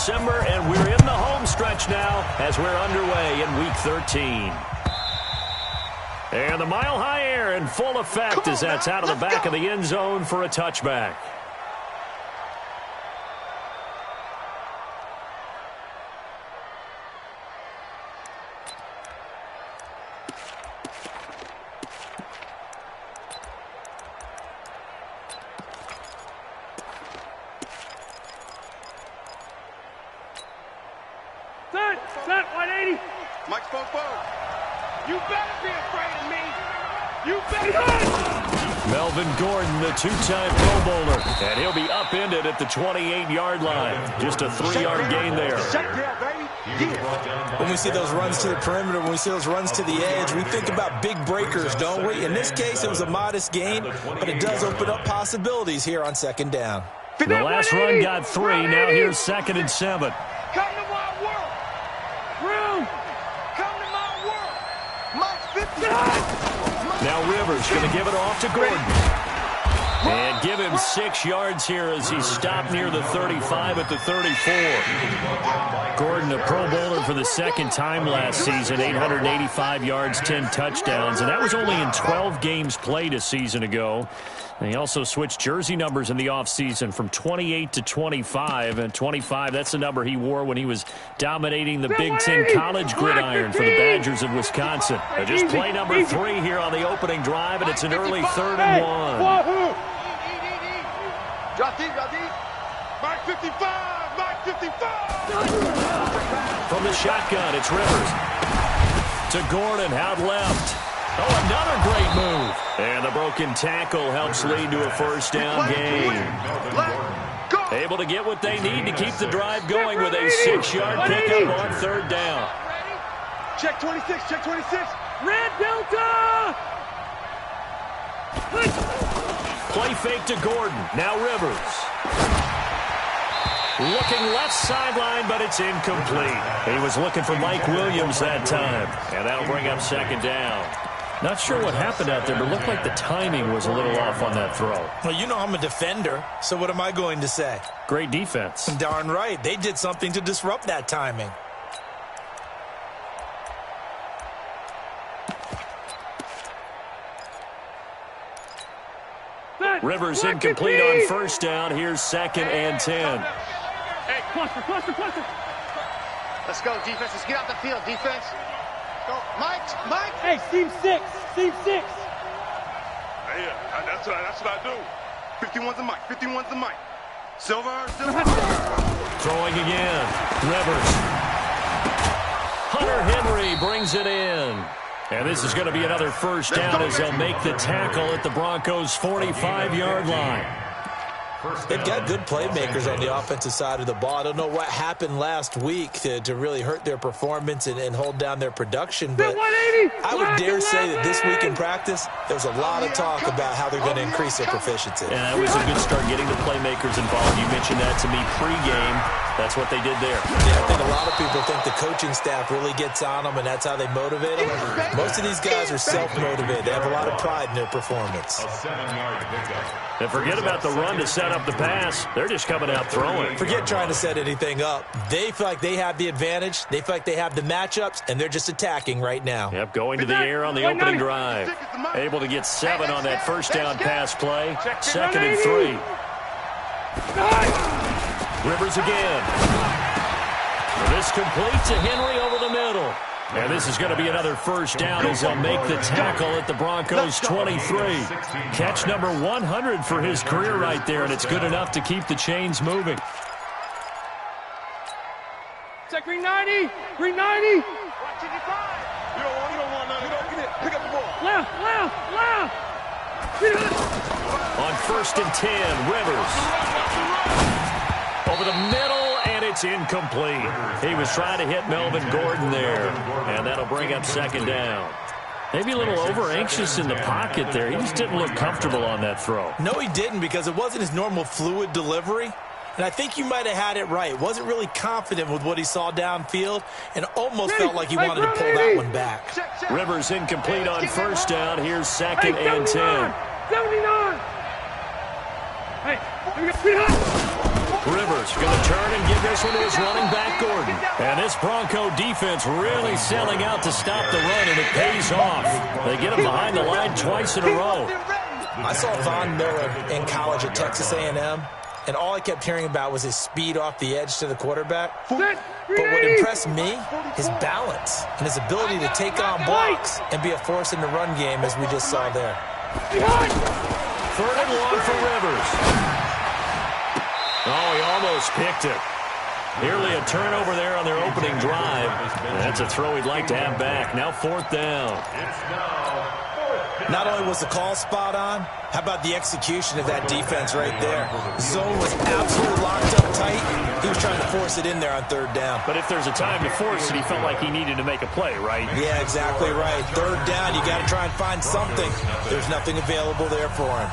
December, and we're in the home stretch now as we're underway in Week 13. And the mile-high air in full effect as that's out of the back of the end zone for a touchback. Set, 180. Mike spoke forward. You better be afraid of me. You better. Melvin Gordon, the two-time Pro Bowler, and he'll be upended at the 28-yard line. Just a 3-yard gain there. When we see those runs to the perimeter, when we see those runs to the edge, we think about big breakers, don't we? In this case, it was a modest gain, but it does open up possibilities here on second down. The last run got 3. Now here's 2nd and 7. Come to my world. Room. Come to my world. Mike 50. Now Rivers going to give it off to Gordon. And give him 6 yards here as he stopped near the 35 at the 34. Gordon, a Pro Bowler for the 2nd time last season, 885 yards, 10 touchdowns, and that was only in 12 games played a season ago. And he also switched jersey numbers in the offseason from 28 to 25. And 25, that's the number he wore when he was dominating the Big Ten college gridiron for the Badgers of Wisconsin. Just play number 3 here on the opening drive, and it's an early 3rd and 1. Drop deep. Mike 55. Mike 55. From the shotgun, it's Rivers. To Gordon, out left. Oh, another great move. And the broken tackle helps lead to a first down gain. Able to get what they need to keep the drive going with a 6-yard pickup on 3rd down. Check 26, check 26. Red Delta! Play fake to Gordon. Now Rivers. Looking left sideline, but it's incomplete. He was looking for Mike Williams that time. And that'll bring up 2nd down. Not sure what happened out there, but it looked like the timing was a little off on that throw. Well, you know I'm a defender, so what am I going to say? Great defense. Darn right. They did something to disrupt that timing. Rivers incomplete on 1st down. Here's 2nd and 10. Hey, cluster. Let's go, defense. Let's get out the field, defense. Go, Mike. Hey, team 6. Yeah, that's what I do. 51's a Mike. Silver. Throwing again. Rivers. Hunter Henry brings it in. And this is going to be another 1st down as they'll make the tackle at the Broncos' 45-yard line. They've got good playmakers on the offensive side of the ball. I don't know what happened last week to really hurt their performance and hold down their production, but I would dare say that this week in practice, there's a lot of talk about how they're going to increase their proficiency. And that was a good start getting the playmakers involved. You mentioned that to me pregame. That's what they did there. Yeah, I think a lot of people think the coaching staff really gets on them, and that's how they motivate them. Most of these guys are self-motivated. They have a lot of pride in their performance. And forget about the run to set up the pass. They're just coming out throwing. Forget trying to set anything up. They feel like they have the advantage. They feel like they have the matchups, and they're just attacking right now. Yep, going to the air on the opening drive. Able to get 7 on that 1st down pass play. 2nd and 3. Rivers again. This complete to Henry over the middle. And this is going to be another 1st down as they'll make the tackle at the Broncos' 23. Catch number 100 for his career right there, and it's good enough to keep the chains moving. Check green 90. Green 90. You don't want none. Pick up the ball. Left. On 1st and 10, Rivers. Over the middle, and it's incomplete. He was trying to hit Melvin Gordon there, and that'll bring up 2nd down. Maybe a little over-anxious in the pocket there. He just didn't look comfortable on that throw. No, he didn't, because it wasn't his normal fluid delivery. And I think you might have had it right. Wasn't really confident with what he saw downfield and almost felt like he wanted to pull that one back. Rivers incomplete on 1st down. Here's 2nd and 10. 79. Hey, Rivers going to turn and give this one to his running back, Gordon. And this Bronco defense really selling out to stop the run, and it pays off. They get him behind the line twice in a row. I saw Von Miller in college at Texas A&M, and all I kept hearing about was his speed off the edge to the quarterback. But what impressed me, his balance and his ability to take on blocks and be a force in the run game, as we just saw there. 3rd and 1 for Rivers. Oh, he almost picked it. Nearly a turnover there on their opening drive. That's a throw he'd like to have back. Now 4th down. Not only was the call spot on, how about the execution of that defense right there? The zone was absolutely locked up tight. He was trying to force it in there on 3rd down. But if there's a time to force it, he felt like he needed to make a play, right? Yeah, exactly right. 3rd down, you got to try and find something. There's nothing available there for him.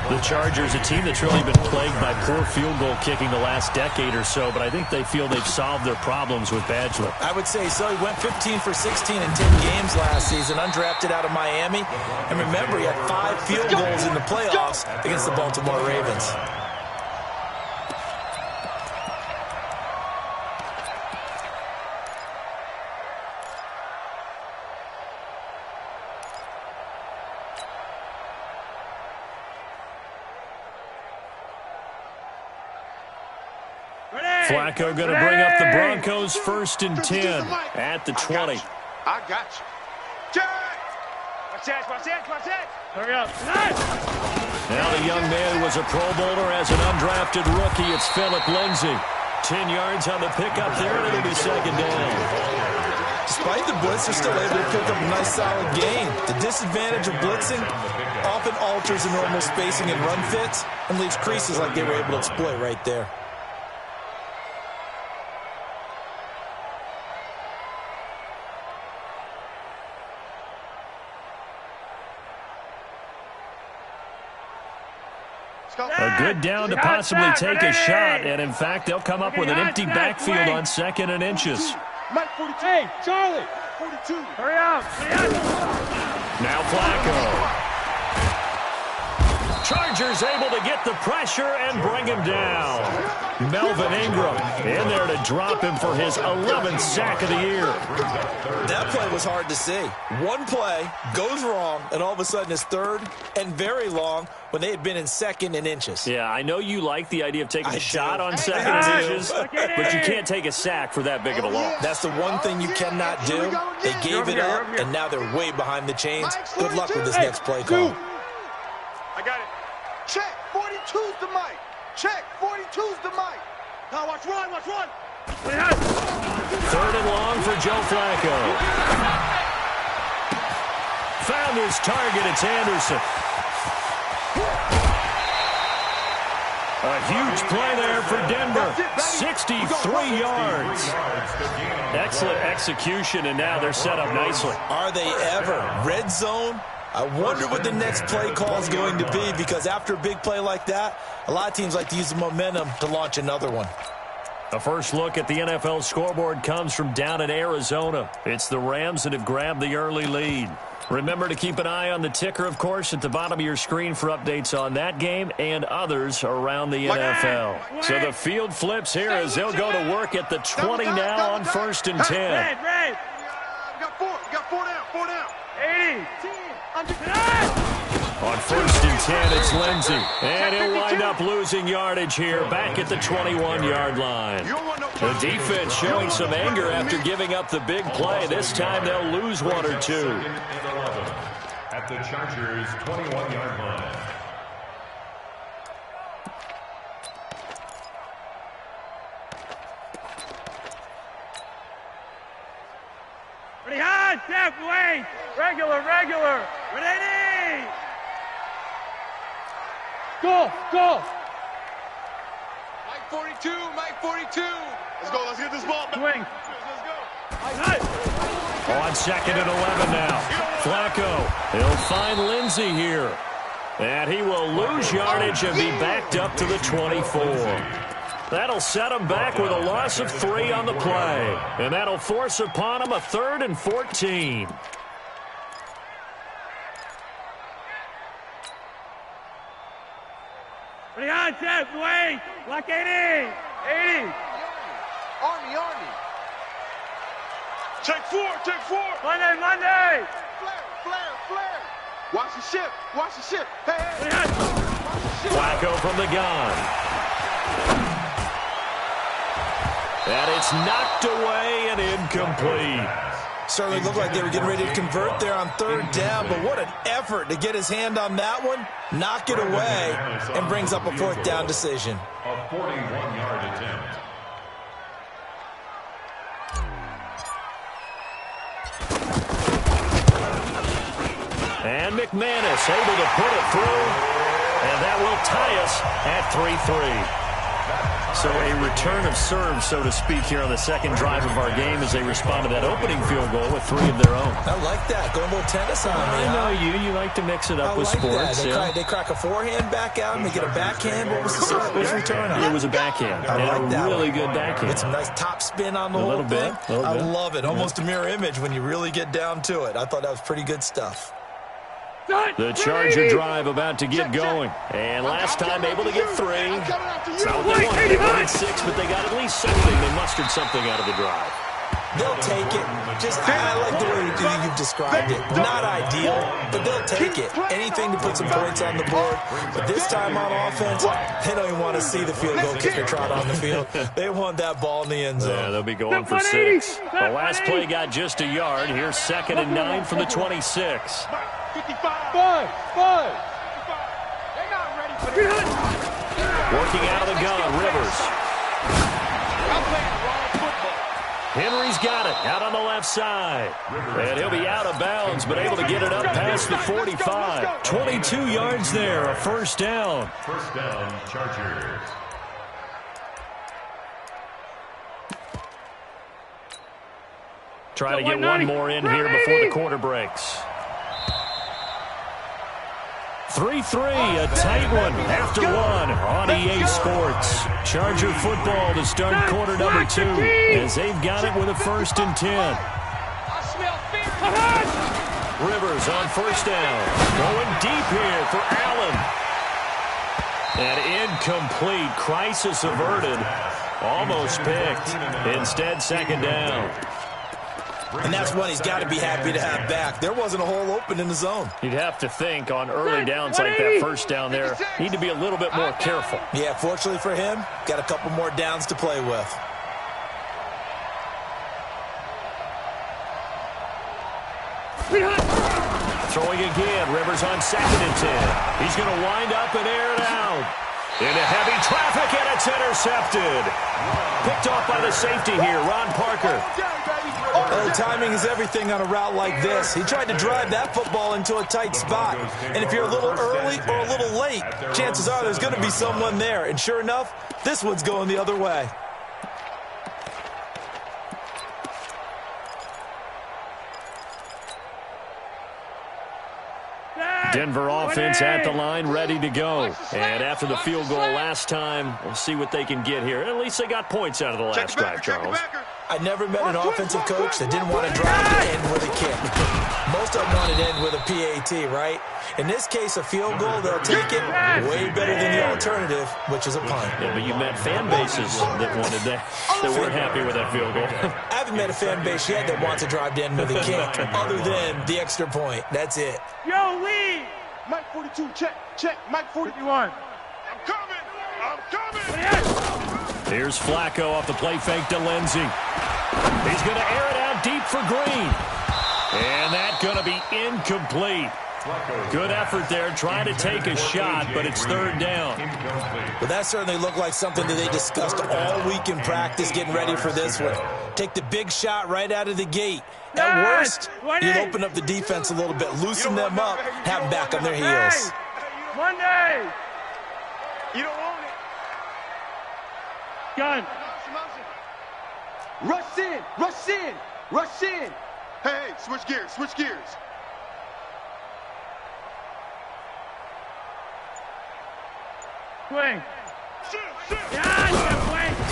The Chargers, a team that's really been plagued by poor field goal kicking the last decade or so, but I think they feel they've solved their problems with Badgley. I would say so. He went 15 for 16 in 10 games last season, undrafted out of Miami. And remember, he had 5 field goals in the playoffs against the Baltimore Ravens. Flacco going to bring up the Broncos 1st and 10 at the 20. I got you. Jack! Watch that. Hurry up. Now the young man who was a Pro Bowler as an undrafted rookie, it's Phillip Lindsay. 10 yards on the pickup there, and it'll be 2nd down. Despite the blitz, they're still able to pick up a nice solid gain. The disadvantage of blitzing often alters the normal spacing and run fits and leaves creases like they were able to exploit right there. A good down to possibly take a shot, and in fact, they'll come up with an empty backfield on 2nd and inches. Mike 42. Hey, Charlie. 42. Hurry up. Now Flacco. Chargers able to get the pressure and bring him down. Melvin Ingram in there to drop him for his 11th sack of the year. That play was hard to see. One play goes wrong, and all of a sudden it's 3rd and very long when they had been in 2nd and inches. Yeah, I know you like the idea of taking a shot on 2nd and inches, but you can't take a sack for that big of a loss. That's the one thing you cannot do. They gave it up, and now they're way behind the chains. Good luck with this next play call. I got it. Check. 42's the mic. Check. 42's the mic. Now watch run. 3rd and long for Joe Flacco. Found his target. It's Anderson. A huge play there for Denver. 63 yards. Excellent execution, and now they're set up nicely. Are they ever? Red zone? I wonder what the next play call is going to be, because after a big play like that, a lot of teams like to use the momentum to launch another one. A first look at the NFL scoreboard comes from down in Arizona. It's the Rams that have grabbed the early lead. Remember to keep an eye on the ticker, of course, at the bottom of your screen for updates on that game and others around the NFL. So the field flips here as they'll go to work at the 20 now on 1st and 10. Red. We got 4 down. 80. On 1st and 10, it's Lindsay. And he'll wind up losing yardage here back at the 21-yard line. The defense showing some anger after giving up the big play. This time they'll lose 1 or 2. At the Chargers' 21-yard line. Ready, high, step, wait. Regular. Ready. Go. Mike 42. Let's get this ball. Swing. Let's go. On 2nd and 11 now. Flacco, he'll find Lindsay here. And he will lose yardage and be backed up to the 24. That'll set him back with a loss of 3 on the play. And that'll force upon him a 3rd and 14. Ready, on, Chef, Dwayne. Like 80. 80. Army. Take four. Monday. Flare. Watch the ship. Hey. Flacco from the gun. And it's knocked away and incomplete. Certainly looked like they were getting ready to convert there on third down, but what an effort to get his hand on that one, knock it away, and brings up a fourth down decision. A 41-yard attempt. And McManus able to put it through, and that will tie us at 3-3. So a return of serve, so to speak, here on the second drive of our game as they respond to that opening field goal with 3 of their own. I like that. Going a little tennis on me. I know you like to mix it up with like sports. That. They crack a forehand back out and they get a backhand. What was the serve? What was the return on? It was a backhand. I like that. Really good backhand. With some nice top spin on the whole thing. I love it. Almost a mirror image when you really get down to it. I thought that was pretty good stuff. The Charger drive about to get going. And last time able to get 3. It's not what they wanted. They wanted 6, but they got at least something. They mustered something out of the drive. They'll take it. I like the way you've described it. Not ideal, but they'll take it. Anything to put some points on the board. But this time on offense, they don't even want to see the field goal kicker trot on the field. They want that ball in the end zone. Yeah, they'll be going for 6. The last play got just a yard. Here's 2nd and 9 from the 26. 55. They're not ready for this. Working out of the gun, Rivers. Henry's got it out on the left side. And he'll be out of bounds, but able to get it up past the 45. 22 yards there, a first down. First down, Chargers. Try to get one more in here before the quarter breaks. 3-3, a tight one after 1 on EA Sports. Charger football to start quarter number 2 as they've got it with a 1st and 10. Rivers on first down. Going deep here for Allen. And incomplete. Crisis averted. Almost picked. Instead, 2nd down. And that's one he's got to be happy to have back. There wasn't a hole open in the zone. You'd have to think on early downs like that first down there, need to be a little bit more careful. Yeah, fortunately for him, got a couple more downs to play with. Throwing again, Rivers on 2nd and 10. He's going to wind up and air it out. Into heavy traffic, and it's intercepted. Picked off by the safety here, Ron Parker. Oh, timing is everything on a route like this. He tried to drive that football into a tight spot. And if you're a little early or a little late, chances are there's going to be someone there. And sure enough, this one's going the other way. Denver offense at the line, ready to go. And after the field goal last time, we'll see what they can get here. At least they got points out of the last drive, Charles. I never met an offensive coach that didn't want to drive to end with a kick. Most of them wanted to end with a PAT, right? In this case, a field goal, they'll take it way better than the alternative, which is a punt. Yeah, but you met fan bases that wanted that, that weren't happy with that field goal. I haven't met a fan base yet that wants to drive to end with a kick, other than the extra point. That's it. Yo, Lee! Mike 42, check. Mike 41. I'm coming! Here's Flacco off the play fake to Lindsey. He's going to air it out deep for Green. And that's going to be incomplete. Good effort there, trying to take a shot, but it's 3rd down. Well, that certainly looked like something that they discussed all week in practice, getting ready for this one. Take the big shot right out of the gate. At worst, you'll open up the defense a little bit, loosen them up, have them back on their heels. Monday! You don't want it. Gun. Rush in. Hey, switch gears. Swing.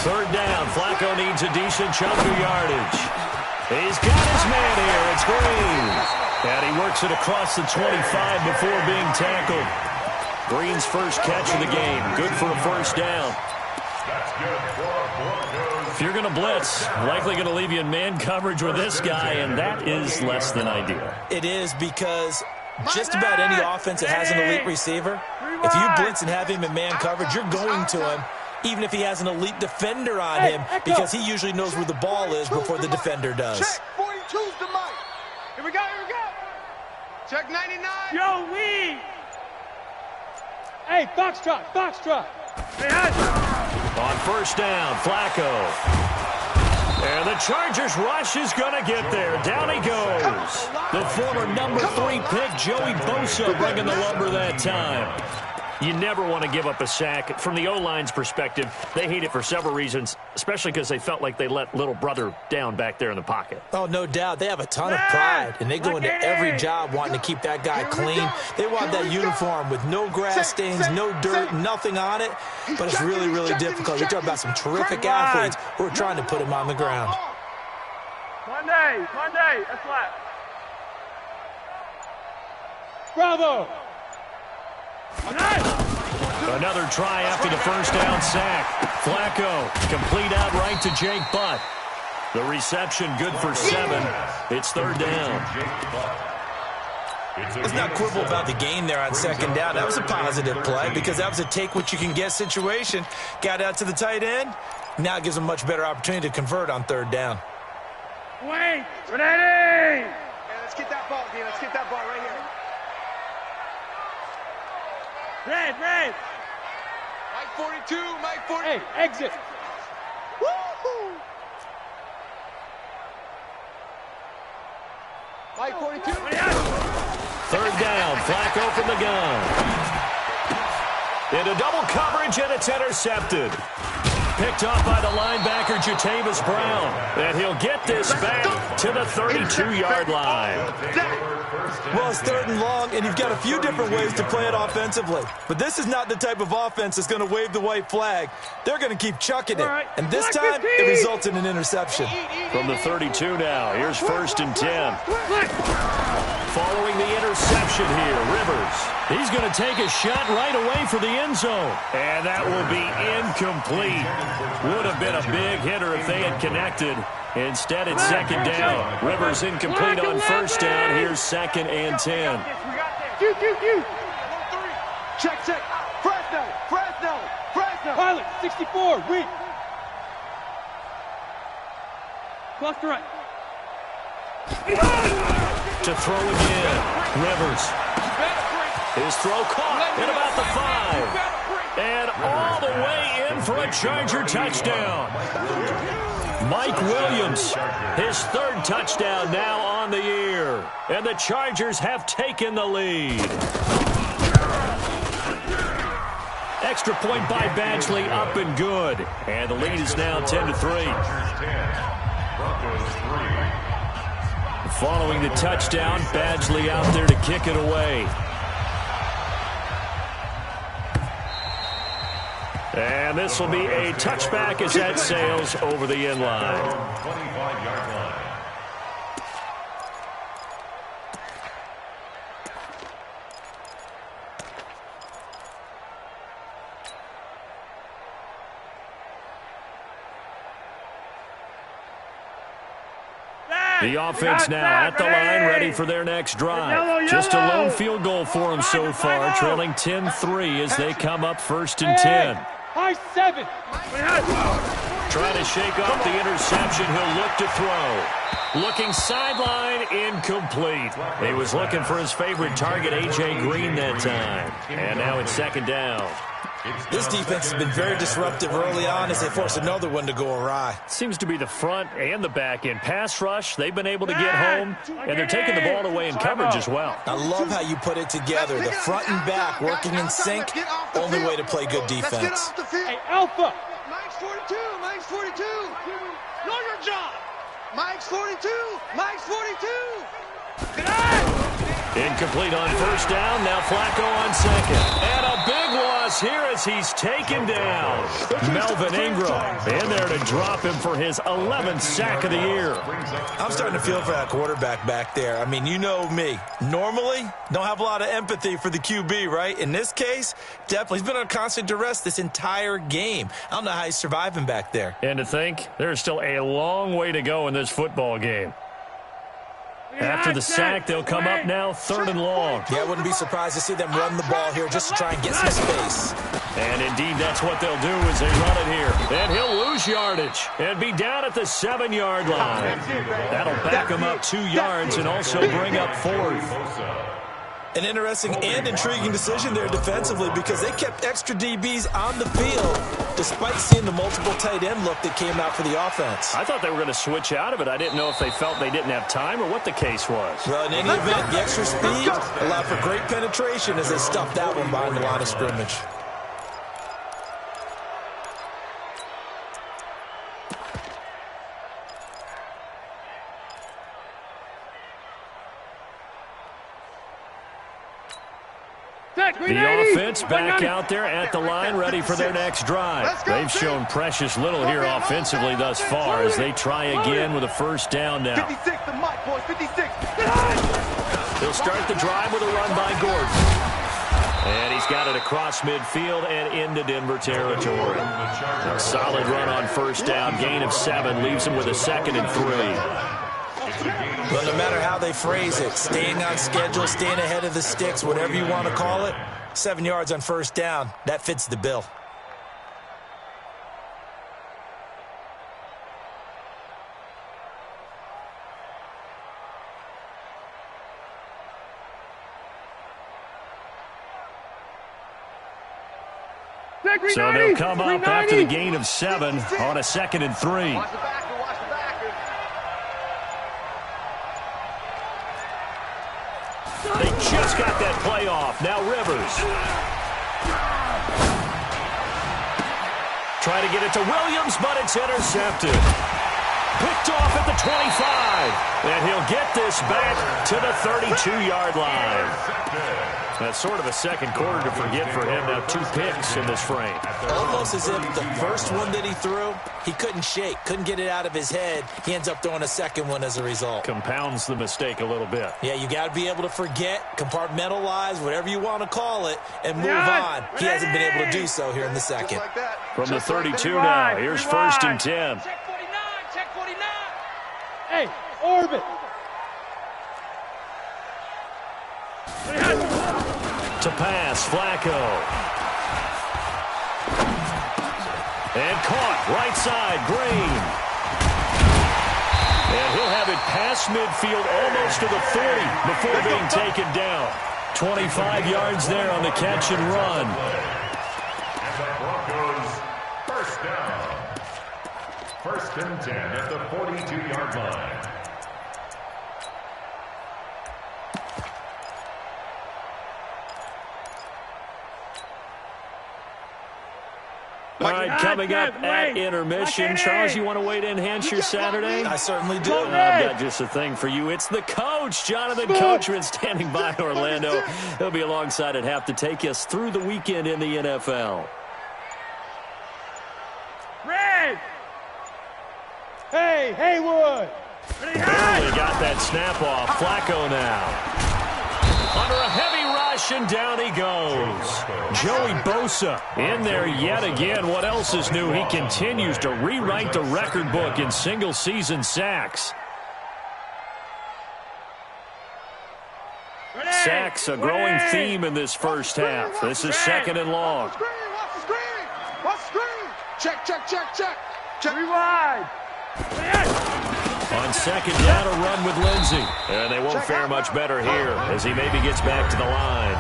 Third down. Flacco needs a decent chunk of yardage. He's got his man here. It's Green. And he works it across the 25 before being tackled. Green's first catch of the game. Good for a first down. If you're going to blitz, likely going to leave you in man coverage with this guy, and that is less than ideal. It is, because just about any offense that has an elite receiver, if you blitz and have him in man coverage, you're going to him, even if he has an elite defender on him, because he usually knows where the ball is before the defender does. Check 42's the mic. Here we go, here we go. Check 99. Yo, we. Hey, Foxtrot, Foxtrot. On first down, Flacco. And the Chargers rush is going to get there. Down he goes. The former number 3 pick, Joey Bosa, bringing the lumber that time. You never want to give up a sack. From the O-line's perspective, they hate it for several reasons, especially because they felt like they let little brother down back there in the pocket. Oh, no doubt. They have a ton of pride, and they go into every job wanting to keep that guy clean. They want that uniform with no grass stains, no dirt, nothing on it, but it's really, really difficult. You're talking about some terrific athletes who are trying to put him on the ground. Monday, that's flat. Bravo. Another try after the first down sack. Flacco, complete out right to Jake Butt. The reception good for 7. It's third down. Let's not quibble about the gain there on second down. That was a positive play because that was a take-what-you-can-get situation. Got out to the tight end. Now it gives them a much better opportunity to convert on third down. Wait, ready! Yeah, let's get that ball, D. Let's get that ball right here. Red. Mike 42, Mike 40. Hey, exit. Woo-hoo. Mike 42. Third down, Flacco from the gun. Into double coverage, and it's intercepted. Picked off by the linebacker, Jatavis Brown. And he'll get this back to the 32-yard line. Well, it's third and long, and you've got a few different ways to play it offensively. But this is not the type of offense that's going to wave the white flag. They're going to keep chucking it. And this time, it results in an interception. From the 32 now, here's first and 10. Following the interception here, Rivers. He's going to take a shot right away for the end zone. And that will be incomplete. Would have been a big hitter if they had connected. Instead, it's second down. Rivers incomplete on first down. Here's second and 10. Check. Fresno. Pilot, 64, weak. Cluster right. To throw again. Rivers. His throw caught at about the 5. And all the way in for a Charger touchdown. Mike Williams, his third touchdown now on the year. And the Chargers have taken the lead. Extra point by Badgley, up and good. And the lead is now 10-3. Following the touchdown, Badgley out there to kick it away. And this will be a touchback as that sails over the end line. 25-yard line. The offense now at the line, ready for their next drive. Just a lone field goal for them so far, trailing 10-3 as they come up first and 10. High 7. Trying to shake off the interception. He'll look to throw. Looking sideline, incomplete. He was looking for his favorite target, A.J. Green, that time. And now it's second down. This defense has been very disruptive early on as they force another one to go awry. Seems to be the front and the back end. Pass rush, they've been able to get home, and they're taking the ball away in coverage as well. I love how you put it together. The front and back working in sync, only way to play good defense. Hey, Alpha. Mike's 42. Know your job. Mike's 42. Incomplete on first down. Now Flacco on second. And a big loss here as he's taken down. Melvin Ingram in there to drop him for his 11th sack of the year. I'm starting to feel for that quarterback back there. I mean, you know me. Normally, don't have a lot of empathy for the QB, right? In this case, definitely. He's been on constant duress this entire game. I don't know how he's surviving back there. And to think, there's still a long way to go in this football game. After the sack, they'll come up now 3rd and long. Yeah, I wouldn't be surprised to see them run the ball here just to try and get some space. And indeed, that's what they'll do as they run it here. And he'll lose yardage and be down at the 7-yard line. That'll back him up 2 yards and also bring up 4th. An interesting and intriguing decision there defensively because they kept extra DBs on the field despite seeing the multiple tight end look that came out for the offense. I thought they were going to switch out of it. I didn't know if they felt they didn't have time or what the case was. Well, in any event, the extra speed allowed for great penetration as they stuffed that one behind the line of scrimmage. The offense back out there at the line, ready for their next drive. They've shown precious little here offensively thus far as they try again with a first down now. 56, the mic, boys, 56. They'll start the drive with a run by Gordon. And he's got it across midfield and into Denver territory. A solid run on first down, gain of 7, leaves him with a 2nd and 3. Well, no matter how they phrase it, staying on schedule, staying ahead of the sticks, whatever you want to call it, 7 yards on first down, that fits the bill. So they'll come up after the gain of 7 on a 2nd and 3. They just got that play off. Now Rivers. Try to get it to Williams, but it's intercepted. Picked off at the 25. And he'll get this back to the 32-yard line. That's sort of a second quarter to forget for him. Now 2 picks in this frame. Almost as if the first one that he threw, he couldn't shake, couldn't get it out of his head. He ends up throwing a second one as a result. Compounds the mistake a little bit. Yeah, you got to be able to forget, compartmentalize, whatever you want to call it, and move on. He hasn't been able to do so here in the second. From the 32 now, here's 1st and 10. Check 49, check 49. Hey, orbit. To pass, Flacco. And caught, right side, Green. And he'll have it past midfield almost to the 30 before being taken down. 25 yards there on the catch and run. And the Broncos, first down. 1st and 10 at the 42-yard line. All right, coming up at intermission. Charles, you want to wait to enhance your Saturday? I certainly do. I've got just a thing for you. It's the coach, Jonathan Coachman, standing by Orlando. He'll be alongside at half to take us through the weekend in the NFL. Red! Hey, Haywood! Barely got that snap off. Flacco now. Under a heavy rush, and down he goes. Joey Bosa in there yet again. What else is new? He continues to rewrite the record book in single-season sacks. Sacks, a growing theme in this first half. This is 2nd and long. Watch the screen! Watch the screen! Check, check, check, check. Check. Rewind! On 2nd down, a run with Lindsey. And they won't fare much better here as he maybe gets back to the line.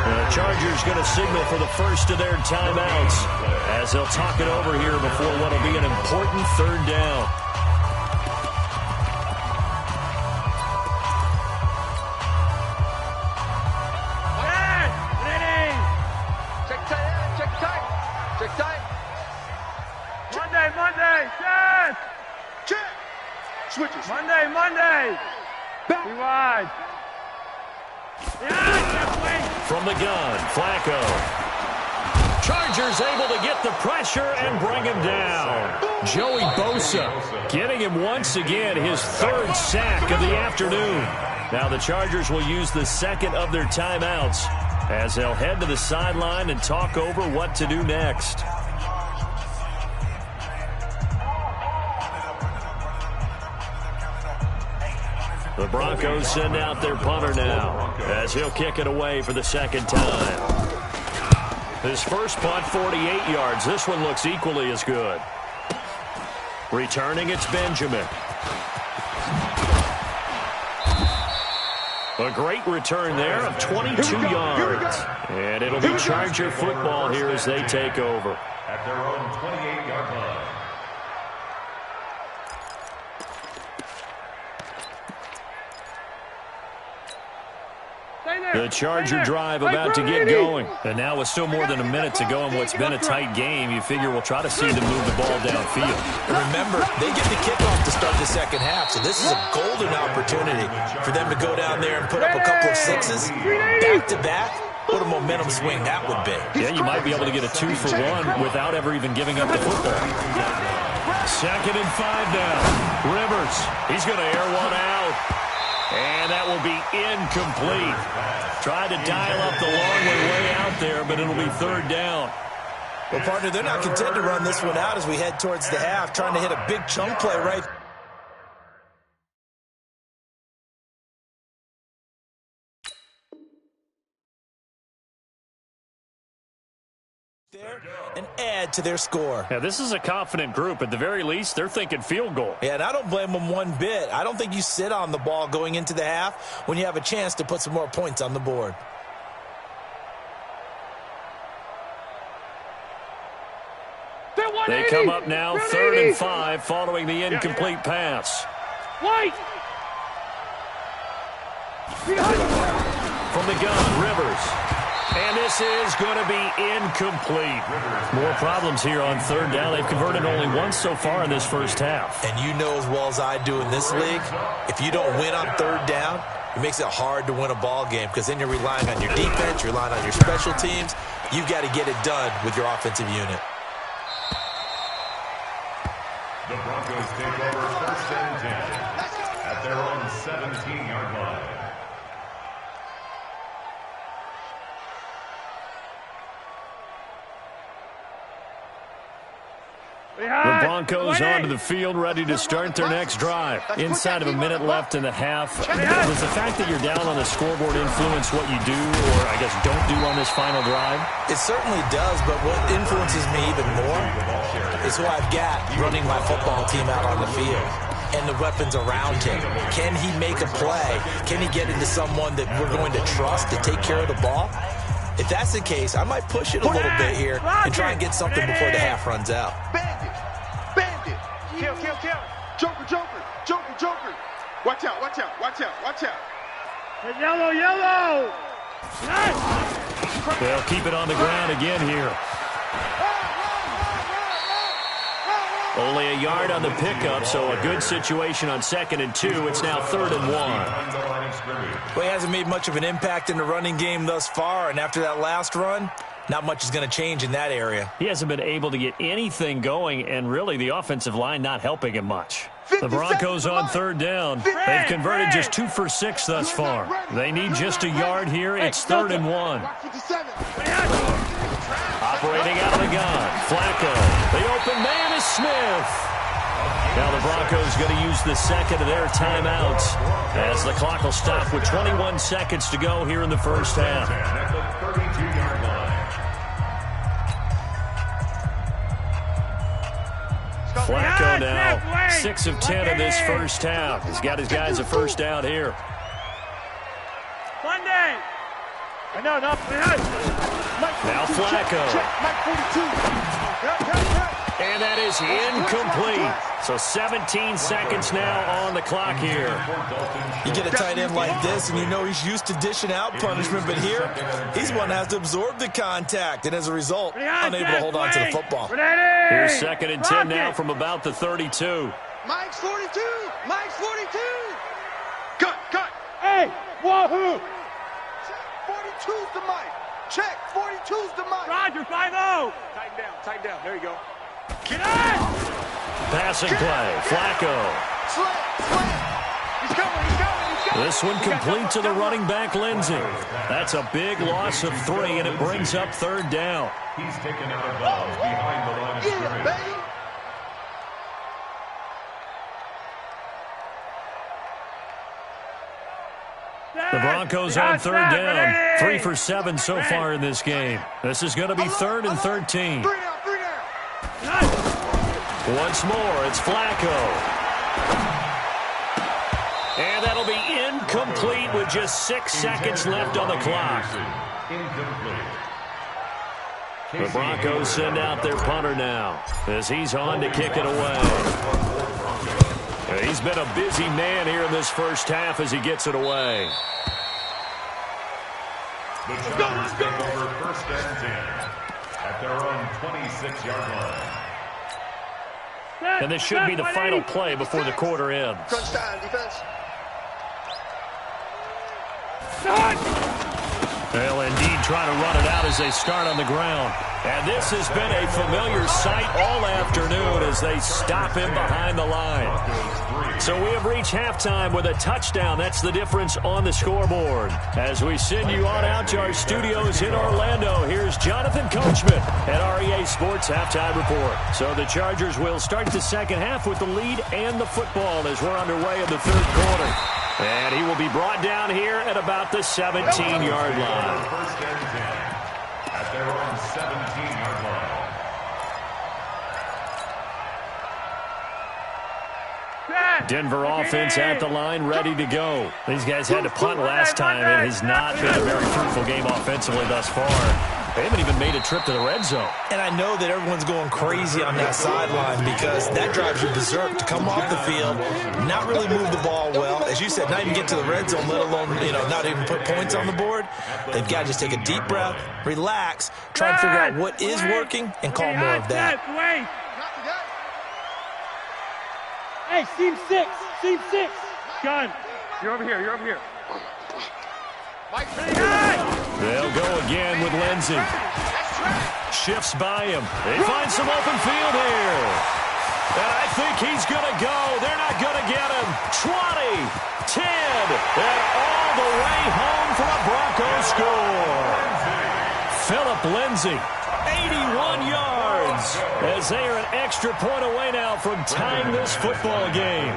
The Chargers going to signal for the first of their timeouts as they'll talk it over here before what will be an important 3rd down. Check tight, check tight. Check tight. Monday, set! Check. Switches. Monday. Back. Rewind. From the gun, Flacco. Chargers able to get the pressure and bring him down. Joey Bosa getting him once again his third sack of the afternoon. Now the Chargers will use the second of their timeouts as they'll head to the sideline and talk over what to do next. The Broncos send out their punter now as he'll kick it away for the second time. His first punt, 48 yards. This one looks equally as good. Returning, it's Benjamin. A great return there of 22 yards. And it'll be Charger football here as they take over. At their own 28-yard line. The Charger drive about to get going. And now with still more than a minute to go in what's been a tight game, you figure we'll try to see them move the ball downfield. Remember, they get the kickoff to start the second half, so this is a golden opportunity for them to go down there and put up a couple of sixes back-to-back. What a momentum swing that would be. Yeah, you might be able to get a 2-for-1 without ever even giving up the football. 2nd and 5 now. Rivers, he's going to air one out. And that will be incomplete. Tried to dial up the long way out there, but it'll be third down. Well, partner, they're not content to run this one out as we head towards the half, trying to hit a big chunk play right there and add to their score. Yeah, this is a confident group. At the very least, they're thinking field goal. Yeah, and I don't blame them one bit. I don't think you sit on the ball going into the half when you have a chance to put some more points on the board. They come up now, 3rd and 5, following the incomplete pass. White! From the gun, Rivers. And this is going to be incomplete. More problems here on third down. They've converted only once so far in this first half. And you know as well as I do in this league, if you don't win on third down, it makes it hard to win a ball game because then you're relying on your defense, you're relying on your special teams. You've got to get it done with your offensive unit. The Broncos take over 1st and 10 at their own 17-yard line. The Broncos onto the field, ready to start their next drive. Inside of a minute left in the half. Does the fact that you're down on the scoreboard influence what you do, or I guess don't do on this final drive? It certainly does, but what influences me even more is who I've got running my football team out on the field and the weapons around him. Can he make a play? Can he get into someone that we're going to trust to take care of the ball? If that's the case, I might push it a little bit here and try and get something before the half runs out. Bandit. Kill. Joker. Watch out. Yellow. They'll keep it on the ground again here. Only a yard on the pickup, so a good situation on 2nd and 2. It's now 3rd and 1. Well, he hasn't made much of an impact in the running game thus far, and after that last run, not much is going to change in that area. He hasn't been able to get anything going, and really the offensive line not helping him much. The Broncos on 3rd down. They've converted just 2 for 6 thus far. They need just a yard here. It's 3rd and 1. Operating out of the gun, Flacco. The open man is Smith. Now the Broncos going to use the second of their timeouts as the clock will stop with 21 seconds to go here in the first half. Flacco now 6 of 10 in this first half. He's got his guys a first down here. Monday. No. Now Flacco. And that is incomplete. So 17 seconds now on the clock here. You get a tight end like this, and you know he's used to dishing out punishment, but here, he's one that has to absorb the contact, and as a result, unable to hold on to the football. Here's 2nd and 10 now from about the 32. Mike's 42. Cut. Hey, wahoo! 42's the mic. Check, 42's the mic. Roger, 5-0. Tighten down. There you go. Get on! Passing play. Flacco. Slant. He's coming. This one complete to the running back, Lindsey. That's a big loss of 3, and it brings up 3rd down. He's taken out of bounds behind the line of scrimmage. Baby. The Broncos on 3rd down. 3 for 7 so far in this game. This is going to be 3rd and 13. 3 down. Once more, it's Flacco. And that'll be incomplete with just 6 seconds left on the clock. Incomplete. The Broncos send out their punter now as he's on to kick it away. He's been a busy man here in this first half as he gets it away. The Chargers take over 1st and 10 at their own 26-yard line. And this should be the final play before the quarter ends. Crunch time, defense. They'll indeed try to run it out as they start on the ground. And this has been a familiar sight all afternoon as they stop him behind the line. So we have reached halftime with a touchdown. That's the difference on the scoreboard. As we send you on out to our studios in Orlando, here's Jonathan Coachman at REA Sports Halftime Report. So the Chargers will start the second half with the lead and the football as we're underway in the 3rd quarter. And he will be brought down here at about the 17-yard line. 1st and 10 at their own 17-yard line. Denver offense at the line, ready to go. These guys had to punt last time. It has not been a very fruitful game offensively thus far. They haven't even made a trip to the red zone. And I know that everyone's going crazy on that sideline because that drives you berserk to come off the field, not really move the ball well. As you said, not even get to the red zone, let alone, not even put points on the board. They've got to just take a deep breath, relax, try and figure out what is working, and call more of that. Hey, seam 6. Gun. You're over here. They'll go again with Lindsey. Shifts by him. They find some open field here. And I think he's going to go. They're not going to get him. 20, 10, and all the way home for a Broncos score. Philip Lindsey, 81 yards, as they are an extra point away now from tying this football game.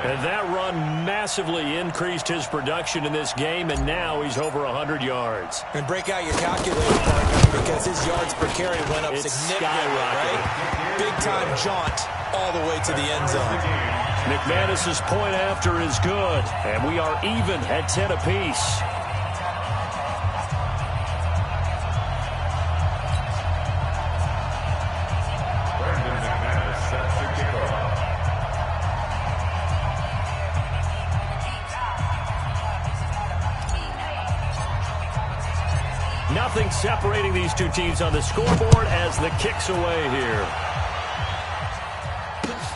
And that run massively increased his production in this game, and now he's over 100 yards. And break out your calculator, partner, because his yards per carry went up significantly, right? Big-time jaunt all the way to the end zone. McManus's point after is good, and we are even at 10 apiece. Nothing separating these two teams on the scoreboard as the kick's away here.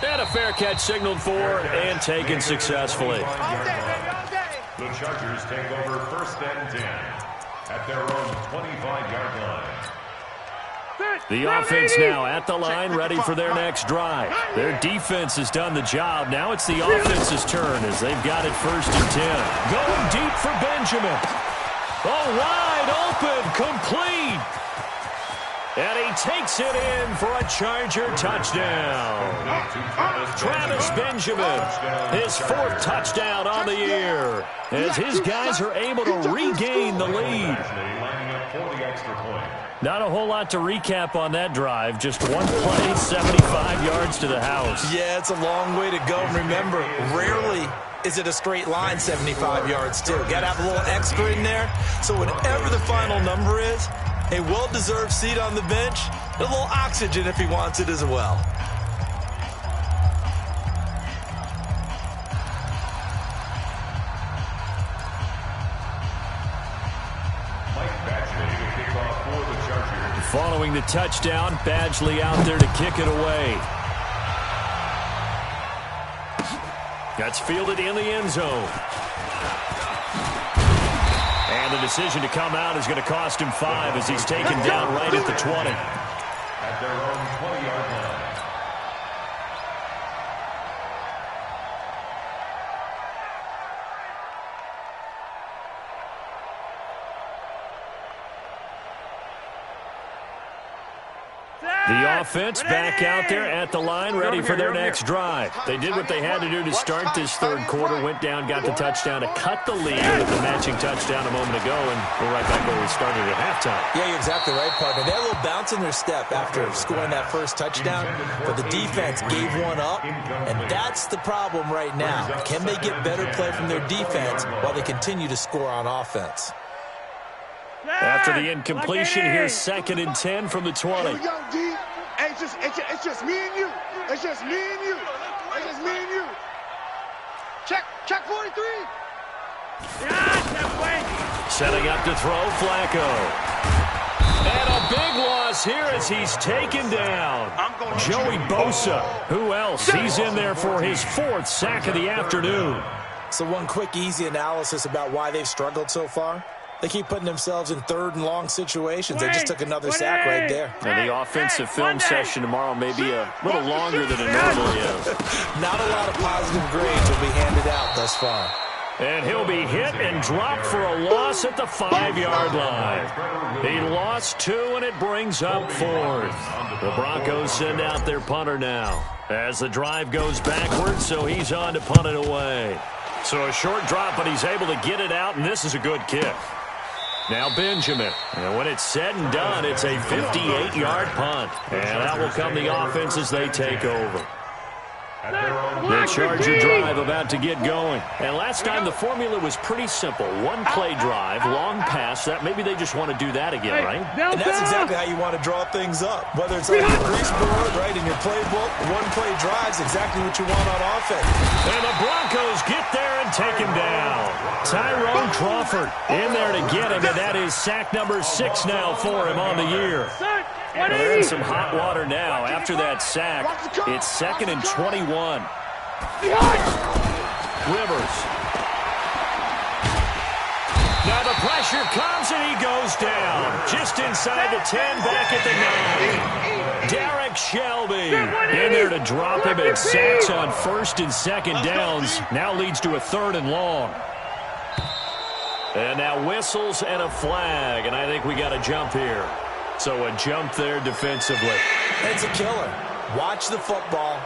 And a fair catch signaled for and taken successfully. The Chargers take over 1st and 10 at their own 25-yard line. The offense now at the line, ready for their next drive. Their defense has done the job. Now it's the offense's turn as they've got it 1st and 10. Going deep for Benjamin. Oh, wide open, complete. And he takes it in for a Charger touchdown. Travis Benjamin, his 4th touchdown on the year, as his guys are able to regain the lead. Not a whole lot to recap on that drive. Just one play, 75 yards to the house. Yeah, it's a long way to go. Remember, rarely is it a straight line 75 yards, too. Got to have a little extra in there. So whatever the final number is, a well-deserved seat on the bench, a little oxygen if he wants it as well. Following the touchdown, Badgley out there to kick it away. That's fielded in the end zone. And the decision to come out is going to cost him 5 as he's taken down right at the 20. At their own 20-yard line. The offense back out there at the line, ready for their next drive. They did what they had to do to start this third quarter, went down, got the touchdown to cut the lead with the matching touchdown a moment ago, and we're right back where we started at halftime. Yeah, you're exactly right, partner. They had a little bounce in their step after scoring that first touchdown, but the defense gave one up, and that's the problem right now. Can they get better play from their defense while they continue to score on offense? After the incompletion, here's 2nd and 10 from the 20. Here we go, D. Hey, it's just me and you. It's just me and you. It's just me and you. Check 43. Setting up to throw, Flacco. And a big loss here as he's taken down. Joey Bosa. Who else? He's in there for his 4th sack of the afternoon. So one quick, easy analysis about why they've struggled so far. They keep putting themselves in 3rd and long situations. They just took another sack right there. And the offensive film session tomorrow may be a little longer than it normally is. Not a lot of positive grades will be handed out thus far. And he'll be hit and dropped for a loss at the 5-yard line. He lost 2, and it brings up 4th. The Broncos send out their punter now as the drive goes backwards, so he's on to punt it away. So a short drop, but he's able to get it out, and this is a good kick. Now Benjamin, and when it's said and done, it's a 58-yard punt. And out will come the offense as they take over. The Charger drive about to get going. And last time the formula was pretty simple. 1-play drive, long pass. That maybe they just want to do that again, right? And that's exactly how you want to draw things up. Whether it's on your grease board, right, in your playbook, 1-play drive's exactly what you want on offense. And the Broncos get there and take him down. Tyrone Crawford in there to get him, and that is sack number 6 now for him on the year. Well, they're in some hot water now. After that sack, it's 2nd and 21. Rivers. Now the pressure comes, and he goes down. Just inside the 10, back at the 9. Derek Shelby in there to drop him, and sacks on 1st and 2nd downs. Now leads to a 3rd and long. And now whistles and a flag, and I think we got a jump here. So a jump there defensively. It's a killer. Watch the football.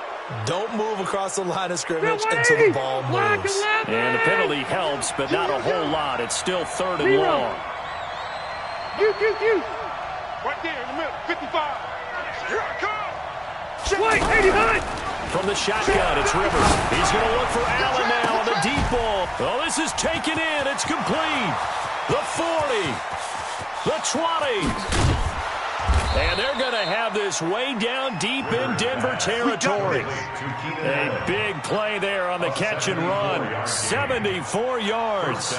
Don't move across the line of scrimmage until the ball moves. And the penalty helps, but not a whole lot. It's still 3rd and long. You. Right there in the middle, 55. Here I come. Wait, 89. From the shotgun, it's Rivers. He's going to look for Allen now on the deep ball. Oh, this is taken in. It's complete. The 40. The 20. And they're going to have this way down deep in Denver territory. A big play there on the catch and run. 74 yards.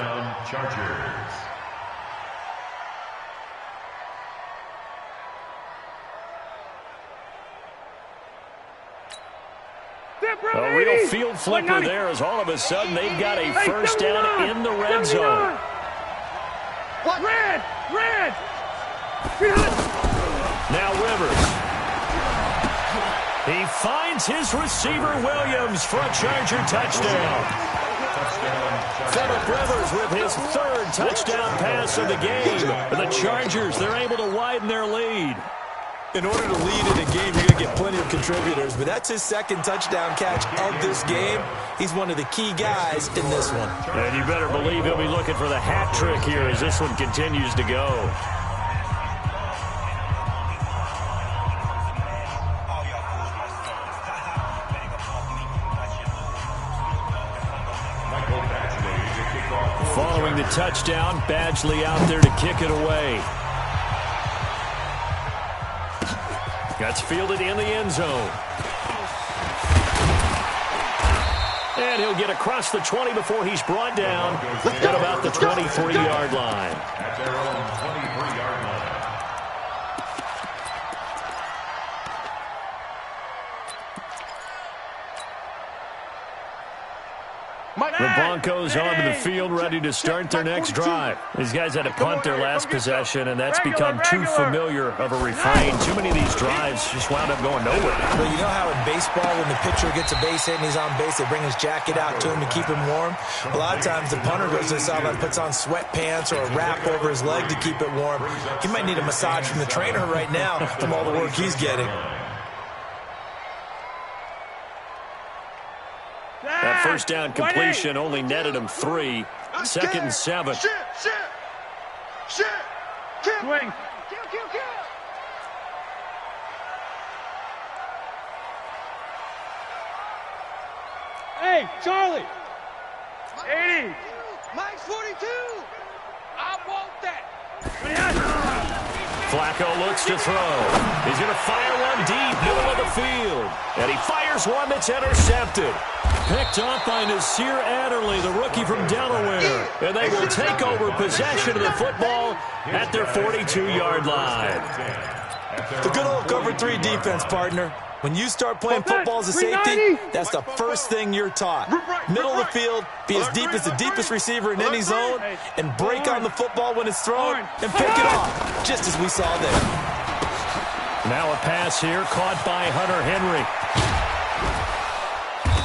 A real field flipper there as all of a sudden they've got a first down in the red zone. Red! Now Rivers. He finds his receiver Williams for a Charger touchdown. Phillip Rivers with his 3rd touchdown pass of the game. The Chargers, they're able to widen their lead. In order to lead in a game, you're going to get plenty of contributors, but that's his 2nd touchdown catch of this game. He's one of the key guys in this one. And you better believe he'll be looking for the hat trick here as this one continues to go. Following the touchdown, Badgley out there to kick it away. That's fielded in the end zone. And he'll get across the 20 before he's brought down at about the 23-yard line. At their own 23-yard line. The Broncos onto the field ready to start their next drive. These guys had to punt their last possession, and that's become too familiar of a refrain. Too many of these drives just wound up going nowhere. Well, you know how in baseball, when the pitcher gets a base hit and he's on base, they bring his jacket out to him to keep him warm? A lot of times the punter goes to the sideline, puts on sweatpants or a wrap over his leg to keep it warm. He might need a massage from the trainer right now from all the work he's getting. That first down completion only netted him 3. Second and 7. Swing. Hey, Charlie. 80. Mike's 42. I want that. Flacco looks to throw. He's going to fire one deep, middle of the field. And he fires one that's intercepted. Picked off by Nasir Adderley, the rookie from Delaware. And they will take over possession of the football at their 42-yard line. The good old cover 3 defense, partner. When you start playing football as a safety, that's the first thing you're taught. Middle of the field, be as deep as the deepest receiver in any zone, and break on the football when it's thrown, and pick it off, just as we saw there. Now a pass here, caught by Hunter Henry.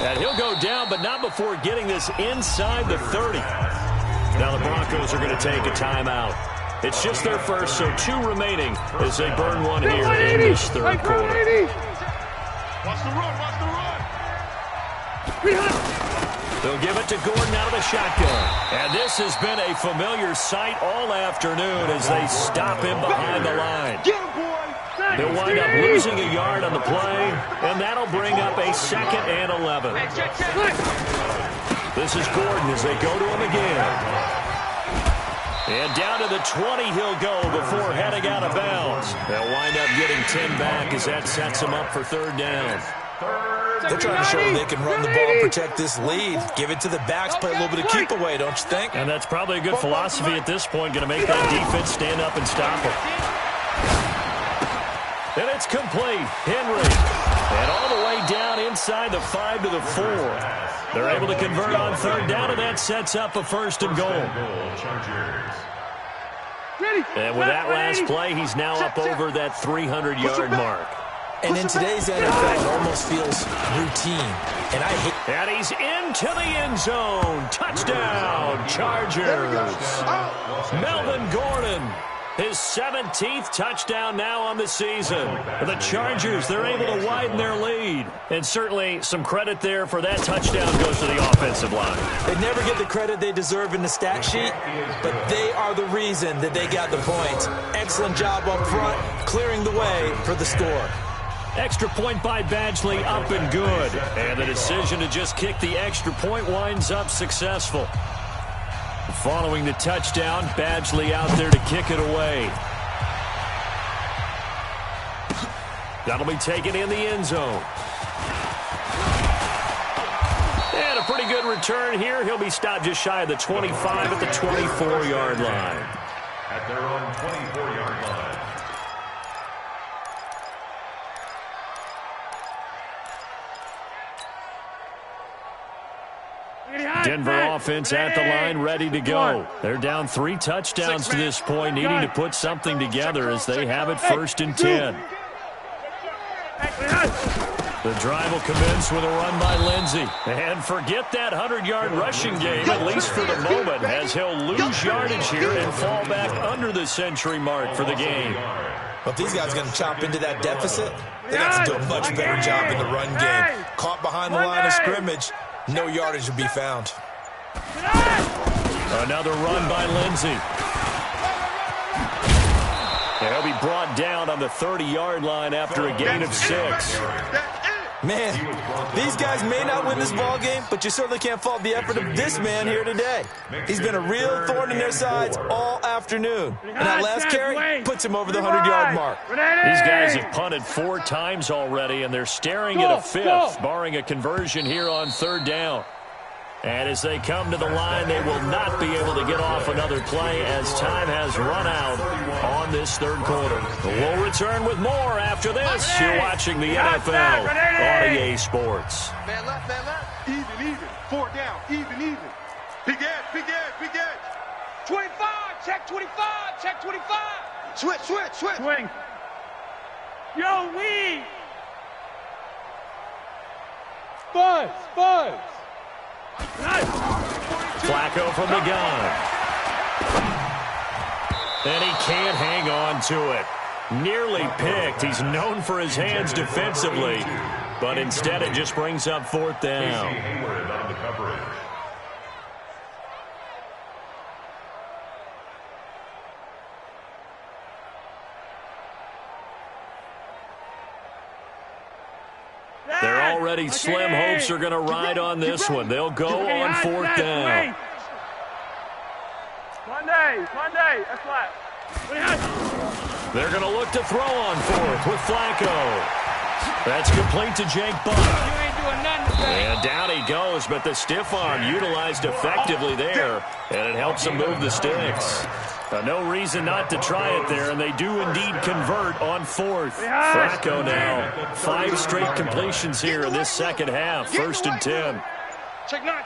And he'll go down, but not before getting this inside the 30. Now the Broncos are going to take a timeout. It's just their first, so 2 remaining as they burn one here in this third quarter. Watch the run. They'll give it to Gordon out of the shotgun. And this has been a familiar sight all afternoon as they stop him behind the line. Get him, boy. They'll wind up losing a yard on the play, and that'll bring up a 2nd and 11. This is Gordon as they go to him again. And down to the 20 he'll go before heading out of bounds. They'll wind up getting 10 back as that sets them up for 3rd down. They're trying to show they can run the ball and protect this lead. Give it to the backs, play a little bit of keep away, don't you think? And that's probably a good philosophy at this point, going to make that defense stand up and stop them. And it's complete. Henry. And all the way down inside the 5 to the 4. They're able to convert on 3rd down, and that sets up a 1st and goal. And with that last play, he's now up over that 300-yard mark. And in today's NFL, it almost feels routine. And I hate. And he's into the end zone. Touchdown, Chargers. Melvin Gordon. His 17th touchdown now on the season. The Chargers, they're able to widen their lead. And certainly some credit there for that touchdown goes to the offensive line. They never get the credit they deserve in the stat sheet, but they are the reason that they got the points. Excellent job up front, clearing the way for the score. Extra point by Badgley, up and good. And the decision to just kick the extra point winds up successful. Following the touchdown, Badgley out there to kick it away. That'll be taken in the end zone. And a pretty good return here. He'll be stopped just shy of the 25 at the 24-yard line. At their own 24-yard line. Denver offense at the line, ready to go. They're down 3 touchdowns to this point, needing to put something together as they have it 1st and 10. The drive will commence with a run by Lindsey. And forget that 100-yard rushing game, at least for the moment, as he'll lose yardage here and fall back under the century mark for the game. Well, if these guys are going to chop into that deficit, they got to do a much better job in the run game. Caught behind the line of scrimmage, no yardage to be found. Another run by Lindsey. He'll be brought down on the 30-yard line after a gain of 6. Man, these guys may not win this ball game, but you certainly can't fault the effort of this man here today. He's been a real thorn in their sides all afternoon. And that last carry puts him over the 100-yard mark. These guys have punted 4 times already, and they're staring at a 5th, barring a conversion here on 3rd down. And as they come to the line, they will not be able to get off another play as time has run out on this 3rd quarter. We'll return with more after this. You're watching the NFL on EA Sports. Man left, even. 4 down, even. Big edge. 25, check 25, check 25. Switch. Swing. Yo, we. Buzz. Flacco from the gun. And he can't hang on to it. Nearly picked. He's known for his hands defensively, but instead it just brings up 4th down. Hayward on the coverage. They're already slim hopes are going to ride on this one. They'll go on 4th down. Monday, that's flat. They're going to look to throw on 4th with Flacco. That's complete to Jake Butt. You ain't doing nothing today. And down he goes, but the stiff arm utilized effectively there, and it helps him move the sticks. No reason not to try it there, and they do indeed convert on 4th. Flacco now, 5 straight completions here in this second half, 1st and 10. Check 9.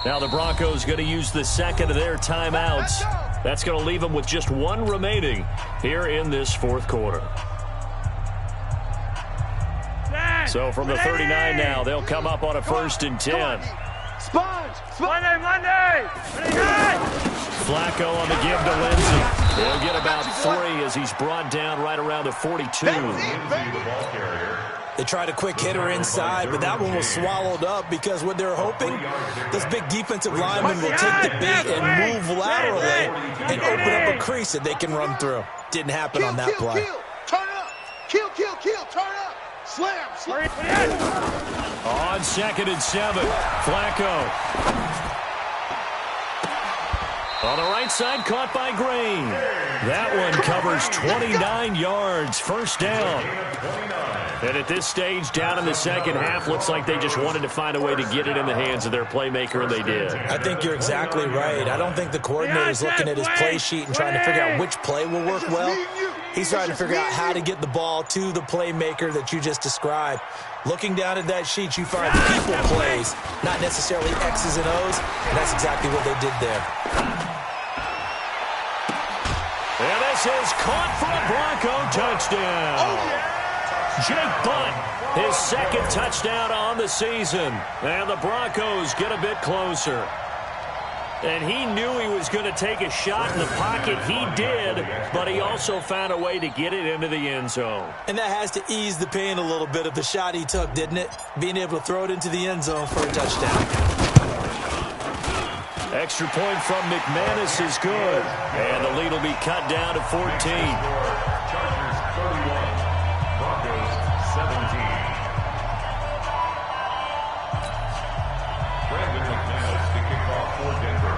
Now the Broncos going to use the second of their timeouts. That's going to leave them with just 1 remaining here in this 4th quarter. So from the 39 now, they'll come up on a 1st and 10. Monday. Flacco on the give to Lindsey. He'll get about 3 as he's brought down right around the 42. They tried a quick hitter inside, but that one was swallowed up because what they're hoping, this big defensive lineman will take the beat and move laterally and open up a crease that they can run through. Didn't happen on that play. Turn up. Kill. Turn up. Slam. On 2nd and 7, Flacco. On the right side, caught by Green. That one covers 29 yards, 1st down. And at this stage, down in the second half, looks like they just wanted to find a way to get it in the hands of their playmaker, and they did. I think you're exactly right. I don't think the coordinator's looking at his play sheet and trying to figure out which play will work well. He's trying to figure out how to get the ball to the playmaker that you just described. Looking down at that sheet, you find people plays, not necessarily X's and O's, and that's exactly what they did there. And this is caught for a Bronco touchdown. Oh, yeah. Jake Butt, his 2nd touchdown on the season. And the Broncos get a bit closer. And he knew he was going to take a shot in the pocket. He did, but he also found a way to get it into the end zone. And that has to ease the pain a little bit of the shot he took, didn't it? Being able to throw it into the end zone for a touchdown. Extra point from McManus is good. And the lead will be cut down to 14. Chargers 31, Broncos 17. Brandon McManus to kick off for Denver.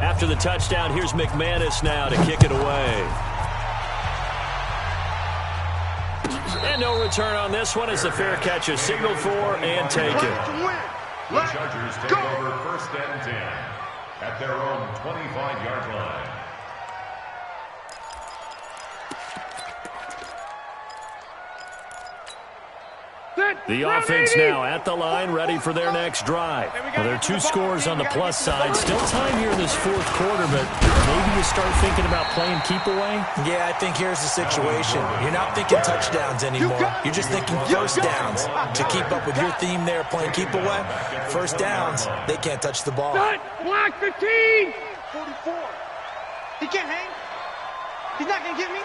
After the touchdown, here's McManus now to kick it away. And no return on this one as the fair catch is signaled for and taken. The Chargers take over 1st and 10 at their own 25-yard line. The offense now at the line, ready for their next drive. Well, there are 2 scores on the plus side. Still time here in this 4th quarter, but maybe you start thinking about playing keep away? Yeah, I think here's the situation. You're not thinking touchdowns anymore. You're just thinking 1st downs. To keep up with your theme there, playing keep away, 1st downs, they can't touch the ball. Block 15. 44. He can't hang. He's not going to get me.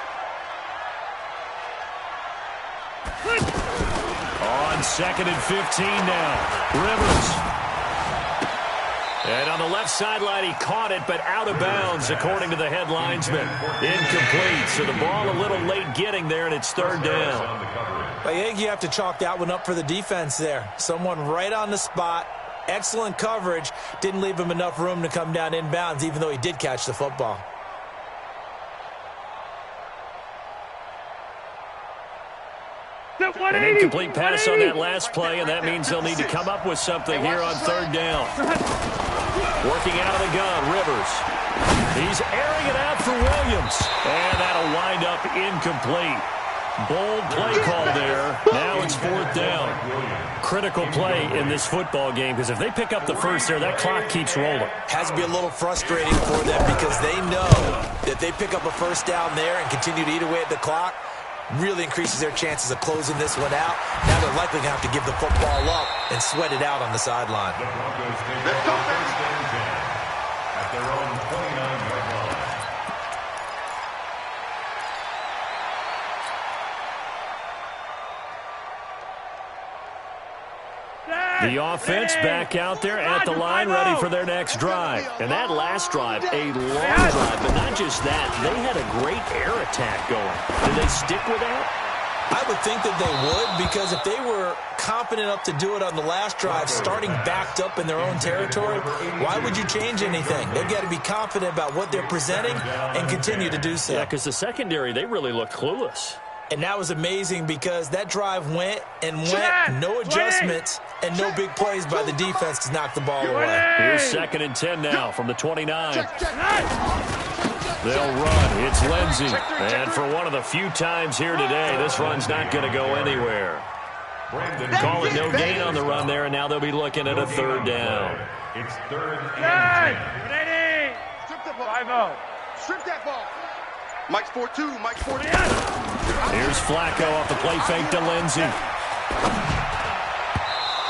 On 2nd and 15 now, Rivers. And on the left sideline, he caught it, but out of bounds, according to the head linesman. Incomplete, so the ball a little late getting there, and it's 3rd down. I think you have to chalk that one up for the defense there. Someone right on the spot. Excellent coverage. Didn't leave him enough room to come down inbounds, even though he did catch the football. An incomplete pass on that last play, and that means they'll need to come up with something here on 3rd down. Working out of the gun, Rivers. He's airing it out for Williams. And that'll wind up incomplete. Bold play call there. Now it's 4th down. Critical play in this football game because if they pick up the first there, that clock keeps rolling. Has to be a little frustrating for them because they know that they pick up a first down there and continue to eat away at the clock, really increases their chances of closing this one out. Now they're likely going to have to give the football up and sweat it out on the sideline. The Broncos take over first and 10 at their own 29-yard line. The offense back out there at the line, ready for their next drive. And that last drive, a long drive, but not just that. They had a great air attack going. Did they stick with that? I would think that they would, because if they were confident enough to do it on the last drive, starting backed up in their own territory, why would you change anything? They've got to be confident about what they're presenting and continue to do so. Yeah, because the secondary, they really looked clueless. And that was amazing because that drive went and went, no adjustments, and no big plays by the defense to knock the ball away. Here's 2nd and 10 now from the 29. They'll run. It's Lindsey. And for one of the few times here today, this run's not going to go anywhere. Call it no gain on the run there, and now they'll be looking at a 3rd down. It's 3rd and 10. Strip the ball. Strip that ball. Mike's 4-2. Mike's 4-2. Here's Flacco off the play fake to Lindsey.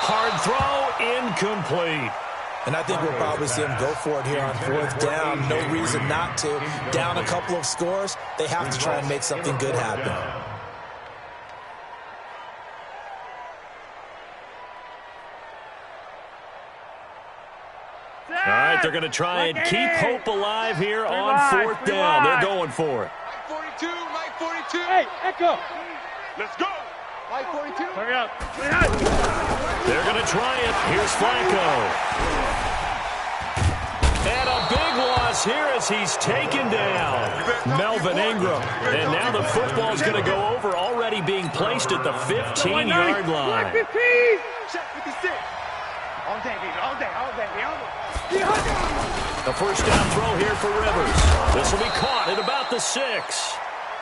Hard throw, incomplete. And I think we'll probably see him go for it here on 4th down. No reason not to. Down a couple of scores, they have to try and make something good happen. All right, they're going to try and keep hope alive here on 4th down. They're going for it. Mike 42, Mike 42. Hey, Echo. Let's go. Mike 42. Hurry up. They're going to try it. Here's Flacco. And a big loss here as he's taken down. Melvin Ingram. And now the football's going to go over, already being placed at the 15-yard line. 15. Check 56. All day, baby. All day. All day. A first down throw here for Rivers. This will be caught at about the 6.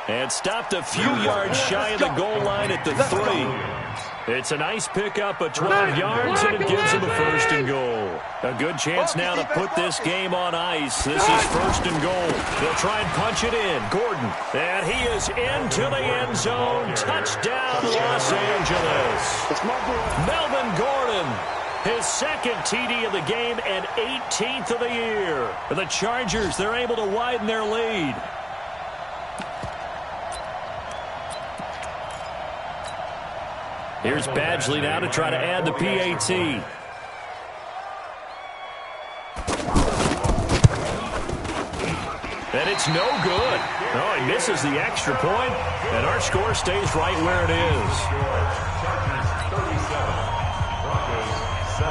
And stopped a few yards shy of the goal line at the 3. It's a nice pickup of 12 yards, and it gives them a 1st and goal. A good chance now to put this game on ice. This is 1st and goal. They'll try and punch it in. Gordon. And he is into the end zone. Touchdown, Los Angeles. Melvin Gordon. His 2nd TD of the game and 18th of the year. The Chargers, they're able to widen their lead. Here's Badgley now to try to add the PAT. And it's no good. Oh, he misses the extra point, and our score stays right where it is. Chargers 37, Broncos 17.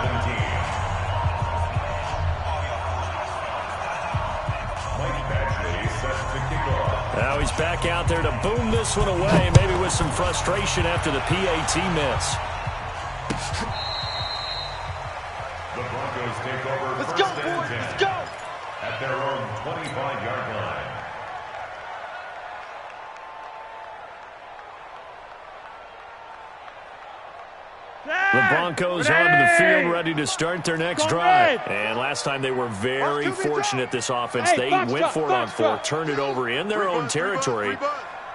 Mike Badgley set to kick off. Now he's back out there to boom this one away, maybe with some frustration after the PAT miss. The Broncos take over Let's first go, and boys. 10 Let's go. at their own 25-yard line. The Broncos onto the field, ready to start their next drive. And last time they were very fortunate, this offense. They went for it on 4th, turned it over in their own territory,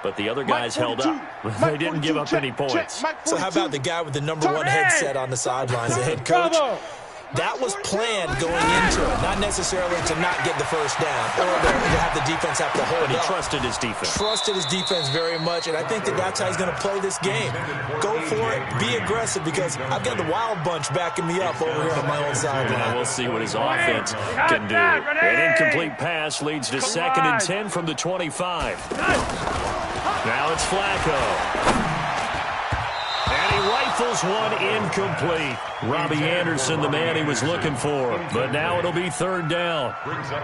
but the the other guys held up. They didn't give up any points. So how about the guy with the #1 headset on the sidelines, the head coach? That was planned going into it, not necessarily to not get the first down or to have the defense have to hold But he up. trusted his defense. Trusted his defense very much, and I think that that's how he's going to play this game. Go for it, be aggressive, because I've got the wild bunch backing me up over here on my own And sideline. we'll see what his offense can do. An incomplete pass leads to 2nd and 10 from the 25. Now it's Flacco. And he rifles one incomplete. Robbie Anderson, the man he was looking for. But now it'll be 3rd down.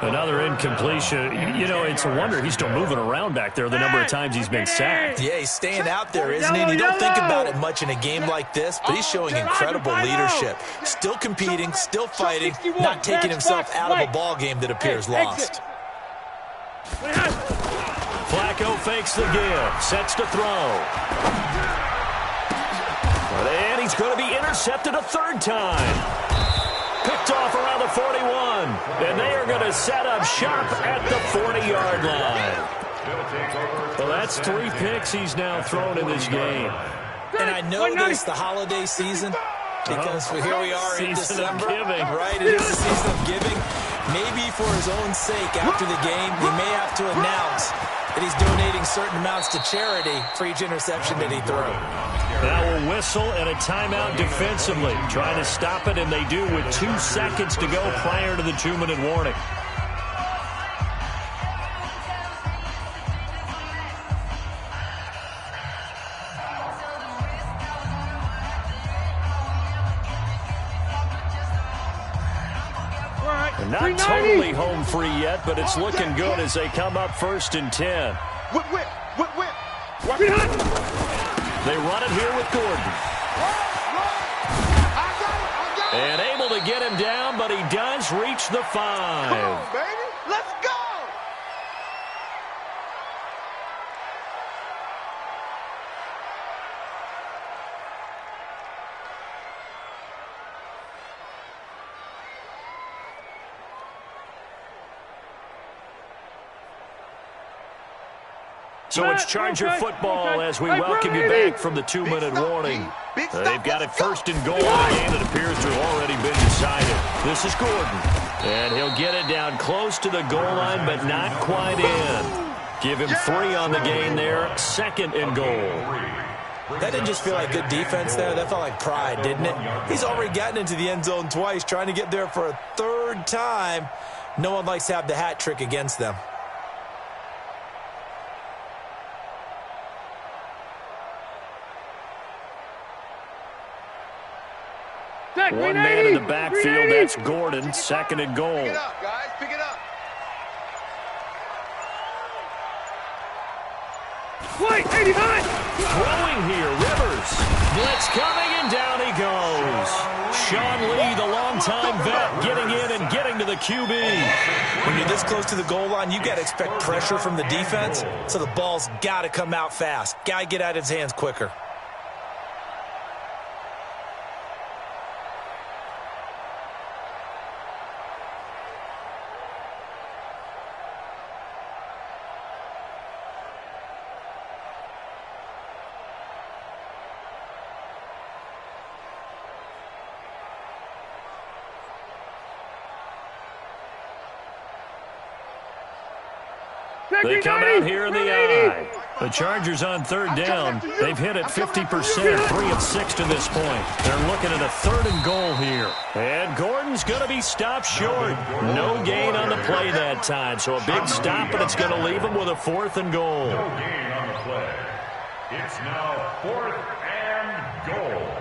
Another incompletion. You know, it's a wonder he's still moving around back there the number of times he's been sacked. Yeah, he's staying out there, isn't he? And you don't think about it much in a game like this, but he's showing incredible leadership. Still competing, still fighting, not taking himself out of a ball game that appears lost. Flacco fakes the give, sets to throw. And he's going to be intercepted a third time. Picked off around the 41. And they are going to set up shop at the 40-yard line. Well, that's 3 picks he's now thrown in this game. And I know this the holiday season because here we are in December. Right, it is the season of giving. Maybe for his own sake, after the game, he may have to announce that he's donating certain amounts to charity for each interception that he threw. Now we'll whistle and a timeout defensively. Trying to stop it, and they do with 2 seconds to go prior to the 2-minute warning. Not totally home free yet, but it's looking good as they come up 1st and 10. Whip. They run it here with Gordon. And able to get him down, but he does reach the 5. Come on, baby. Let's go. So it's Charger football as we welcome you back from the 2-minute warning. They've got it 1st and goal in a game that appears to have already been decided. This is Gordon. And he'll get it down close to the goal line, but not quite in. Give him 3 on the gain there. 2nd and goal. That didn't just feel like good defense there. That felt like pride, didn't it? He's already gotten into the end zone twice, trying to get there for a 3rd time. No one likes to have the hat trick against them. One man in the backfield, that's Gordon, 2nd and goal. Pick it up, guys, pick it up. Wait, 89! Throwing here, Rivers. Blitz coming, and down he goes. Sean Lee, the longtime vet, getting in and getting to the QB. When you're this close to the goal line, you got to expect pressure from the defense, so the ball's got to come out fast. Got to get out of his hands quicker. They come out here in the eye. The Chargers on 3rd down. They've hit it 50%, 3 of 6 to this point. They're looking at a 3rd and goal here. And Gordon's going to be stopped short. No gain on the play that time. So a big stop, and it's going to leave him with a 4th and goal. No gain on the play. It's now 4th and goal.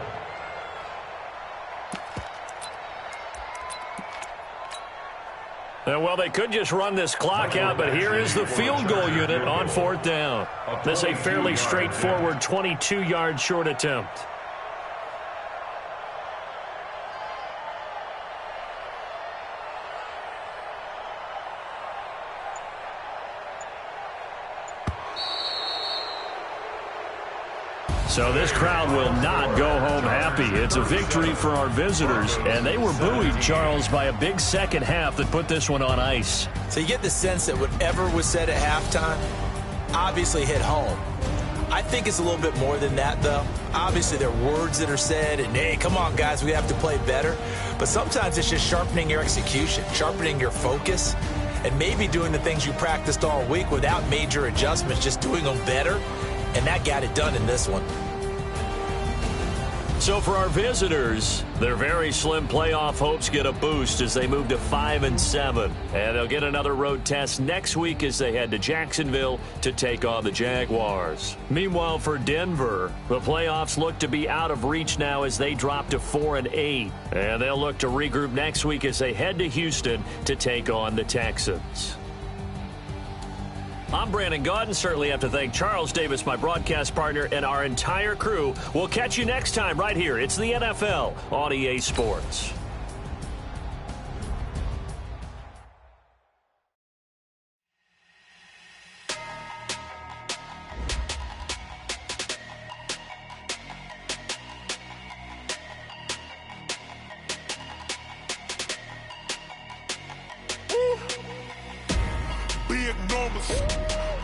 Well, they could just run this clock out, but here is the field goal unit on 4th down. This is a fairly straightforward 22-yard short attempt. So this crowd will not go home happy. It's a victory for our visitors, and they were buoyed, Charles, by a big second half that put this one on ice. So you get the sense that whatever was said at halftime obviously hit home. I think it's a little bit more than that, though. Obviously, there are words that are said, and, hey, come on, guys, we have to play better. But sometimes it's just sharpening your execution, sharpening your focus, and maybe doing the things you practiced all week without major adjustments, just doing them better. And that got it done in this one. So for our visitors, their very slim playoff hopes get a boost as they move to 5-7. And they'll get another road test next week as they head to Jacksonville to take on the Jaguars. Meanwhile, for Denver, the playoffs look to be out of reach now as they drop to 4-8. And they'll look to regroup next week as they head to Houston to take on the Texans. I'm Brandon Gaudin. Certainly have to thank Charles Davis, my broadcast partner, and our entire crew. We'll catch you next time right here. It's the NFL on EA Sports. big numbers,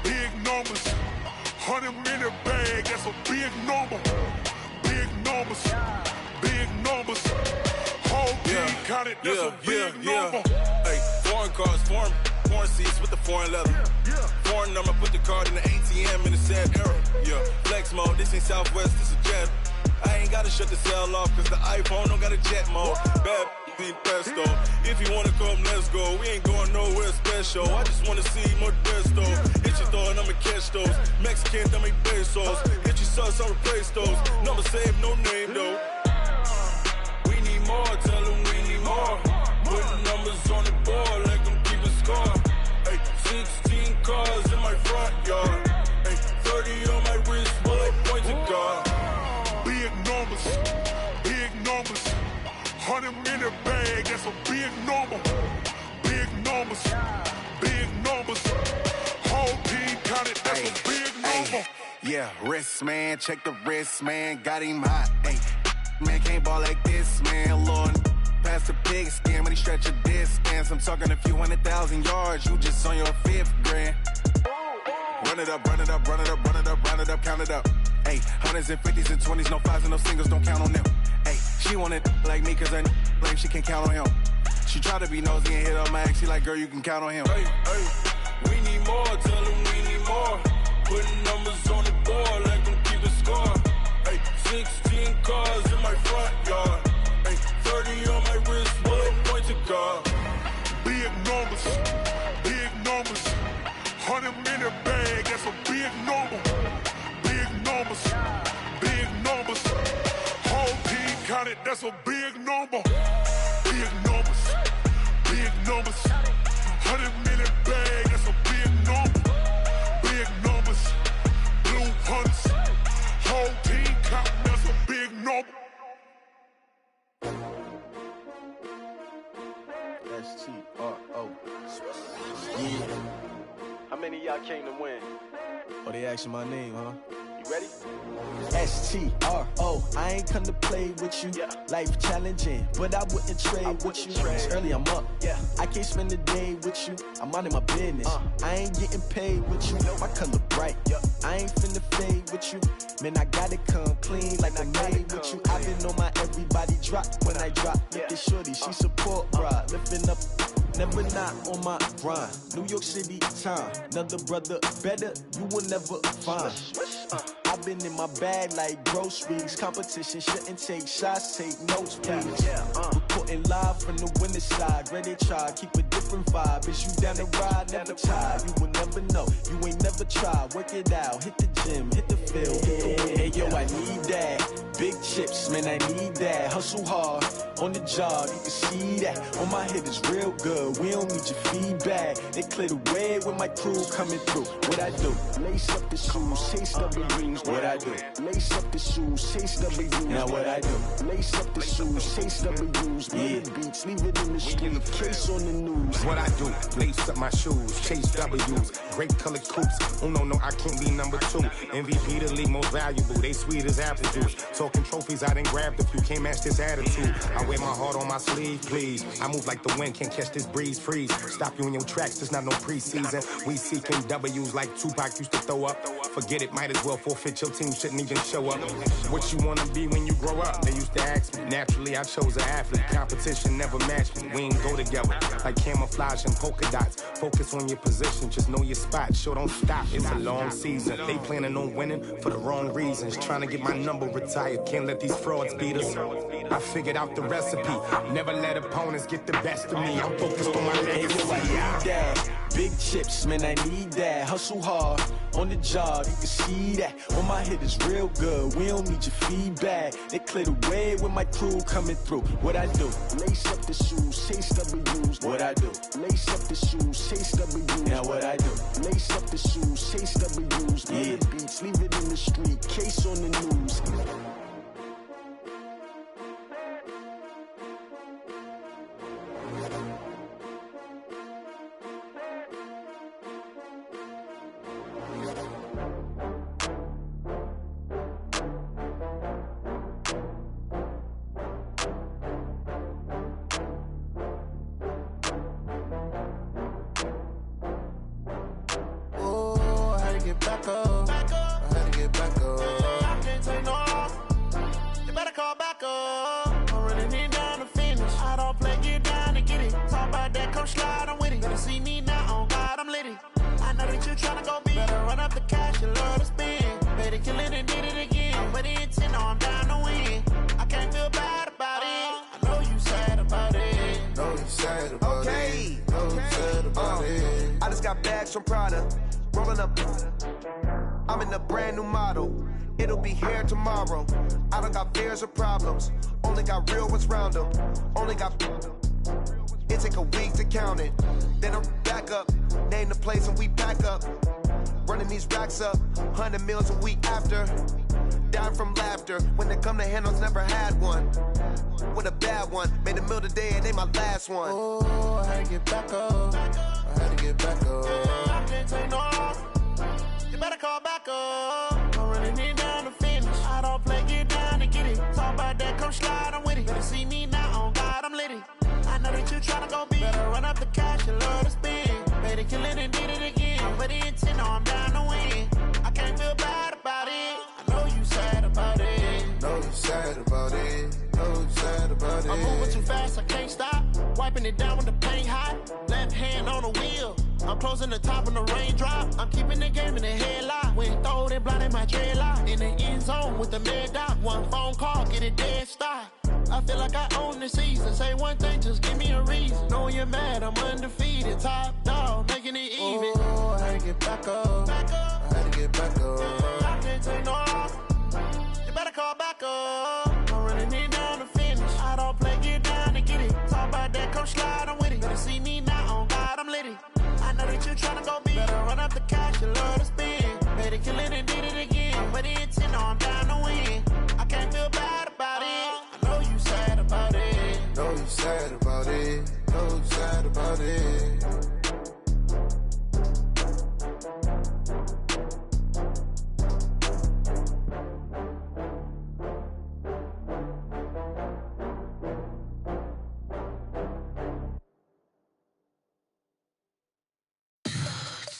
big numbers. 100 minute bag, that's a big number. Big numbers, big numbers. Whole team counted, that's a big number. Hey, foreign cars, foreign seats with the foreign leather. Foreign number, put the card in the ATM in the sad era. Yeah, flex mode, this ain't Southwest, this is Jet. I ain't gotta shut the cell off, cause the iPhone don't got a jet mode. Bad be pesto. If you wanna come, let's go. We ain't going nowhere special. I just wanna see more Modesto. Hit your thought, I'ma catch those. Mexican, dummy pesos. Hit your sauce, I'll replace those. Number save, no name though. We need more, tell them we need more. Putting numbers on the board, like them keep a score. Hey, 16 cars in my front yard. Hey, 30 on my wrist, while I point to God. Big numbers, big numbers. 100 minute bag, that's a big number. Big numbers, big numbers. Whole team counted, that's a big number. Yeah, wrist man, check the wrist man, got him hot. Ay, man can't ball like this, man. Lord, past the pig skin, but he stretch a distance. I'm talking a few 100,000 yards, you just on your 5th grand. Run it up, run it up, run it up, run it up, run it up, count it up. Ay, 100s and 50s and 20s, no 5s and no singles, don't count on them. Ay, she want it like me, cause her like she can count on him. She try to be nosy and hit on my ex, she like, girl, you can count on him. Hey, hey, we need more, tell them we need more. Putting numbers on the board, like them keep a score. Hey, 16 cars in my front yard. Hey, 30 on my wrist, while I point to God. Big numbers, big numbers. 100 minute bag, that's a big number. Big numbers, big numbers. Whole team counted, that's a big number. Big numbers, big numbers. 100 minute bag, that's a big number. Big numbers, blue hunts. Whole team counting, that's a big number. S-T-R-O. Yeah. How many of y'all came to win? Oh, they asking my name, huh? You ready? S-T-R-O. I ain't come to play with you. Life challenging, but I wouldn't trade with you. It's early, I'm up. I can't spend the day with you. I'm out of my business. I ain't getting paid with you. My color bright. I ain't finna fade with you. Man, I gotta come clean like I made with you. I been on my everybody drop when I drop. Look at shorty, she support bra. Lifting up, never not on my grind. New York City time, another brother better, you will never find. I've been in my bag like groceries. Competition shouldn't take shots, take notes, please. Reporting live from the winter side. Ready to try, keep a different vibe. Is you down the ride, never tired. You will never know, you ain't never tried. Work it out, hit the gym, hit the field. Hey yo, I need that. Big chips, man, I need that. Hustle hard, on the job, you can see that. On my head is real good, we don't need your feedback. They clear the way with my crew coming through. What I do? Lace up the shoes, chase W's. What I do? Lace up the shoes, chase W's. Now what I do? Lace up the shoes, chase W's. Yeah, beats, leave it in the street, case on the news. What I do? Lace up my shoes, chase W's. Great colored coops. Oh no, I can't be number 2. MVP the league most valuable. They sweet as apple juice. Talking trophies, I done grabbed a few. Can't match this attitude. I wear my heart on my sleeve, please. I move like the wind, can't catch this breeze. Freeze. Stop you in your tracks. There's not no preseason. We seeking W's like Tupac used to throw up. Forget it, might as well forfeit. Your team shouldn't even show up. What you wanna be when you grow up? They used to ask me. Naturally, I chose an athlete. Competition never matched me. We ain't go together like camouflage and polka dots. Focus on your position, just know your spot. Sure, don't stop. It's a long season. They planning on winning for the wrong reasons. Trying to get my number retired. Can't let these frauds beat us. I figured out the recipe. Never let opponents get the best of me. I'm focused on my legacy. I need that. Big chips, man, I need that. Hustle hard, on the job, you can see that. On my head is real good, we don't need your feedback. They clear the way with my crew coming through. What I do? Lace up the shoes, chase W's. What I do? Lace up the shoes, chase W's. Now what I do? Lace up the shoes, chase W's. Yeah, beats, leave it in the street, case on the news. back up. I had to get back up. I can't take no loss. You better call back up. I'm running it down to finish. I don't play, get down to get it. Talk about that, come slide, I'm with it. Better see me now, on God, I'm litty. I know that you tryna go big. Better run up the cash, you love to spend. Better kill it and did it again. But the intent, no, I'm down to win. I can't feel bad about it. I know you sad about it. Know you sad about it. Know you sad about it. I just got bags from Prada. Rolling up. I'm in a brand new model. It'll be here tomorrow. I don't got fears or problems. Only got real ones round them. Only got. It take a week to count it. Then I'm back up. Name the place and we pack up. Running these racks up. 100 meals a week after. Dying from laughter. When they come to handles, never had one. With a bad one. Made a meal today and they my last one. Oh, I had to get back up. I had to get back up. I can't take no loss. You better call back up. I'm running it down to finish. I don't play, get down to get it. Talk about that, come slide, I'm with it. Better see me now, on God, I'm litty. I know that you tryna go big. Better run up the cash, you love to spend. Better kill it and did it again. But the intent, no, I'm down to win. I can't feel bad about it. I know you sad about it. Know you sad about it. Know you sad about it. I'm moving too fast, I can't stop. Wiping it down with the paint hot. Left hand on the wheel. I'm closing the top on the raindrop. I'm keeping the game in the headlock. When throw it, blinding my dreadlock. In the end zone with the mad dot. One phone call, get it dead stop. I feel like I own the season. Say one thing, just give me a reason. Knowing you're mad, I'm undefeated. Top dog, making it even. Oh, I had to get back up. I had to get back up. I can't take no loss. You better call back up. I'm running it down to finish. I don't play, get down to get it. Talk about that, come slide, I'm with it. Better see me now, on God, I'm litty. I know that you tryna go big. Better run up the cash, you love to spend. Better kill it and did it again. But the intent, no, I'm down to win. I can't feel bad about it. I know you sad about it. Know you sad about it. Know you sad about it.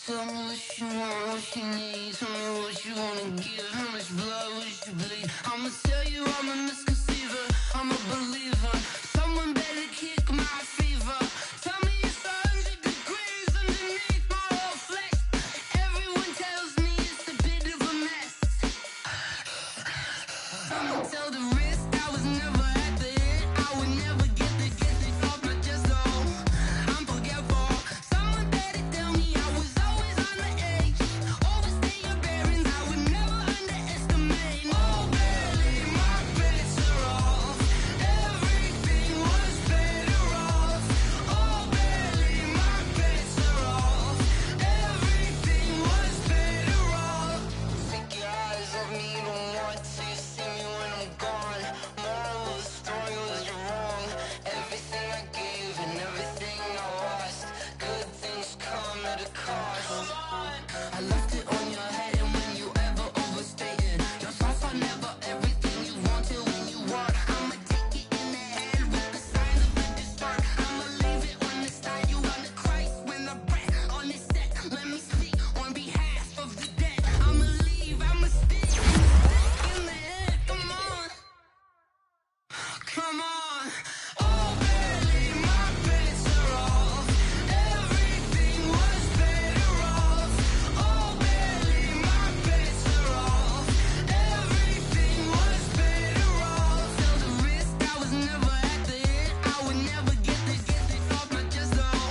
Tell me what you want, what you need. Tell me what you wanna give. How much blood would you bleed? I'ma tell you I'm a misconceiver. I'm a believer. Someone better kick my fever. Tell me it's 100 degrees underneath my whole flesh. Everyone tells me it's a bit of a mess. Someone tell the risk I was never at the end. I would never get it off my chest though. I'm forgetful. Someone better tell me I was always on the edge. Overstay your bearings, I would never underestimate. Oh, barely, my bets are off. Everything was better off. Oh, barely, my bets are off. Everything was better off. Take your eyes off me, you don't want to see me when I'm gone. Moral of the story was you're wrong. Everything I gave and everything I lost. Good things come at a cost. I left it on your head, and when you ever overstay it, your thoughts are never everything you wanted when you want. I'ma take it in the head with the signs of a distort. I'ma leave it on the side. You on the Christ when I breath on this set. Let me speak on behalf of the dead. I'ma leave, I'ma stick in the head. Come on, come on. Oh, barely, my bets are off. Everything was better off. Oh, barely, my bets are off. Everything was better off. Tell the risk I was never at the end. I would never get it off my chest though.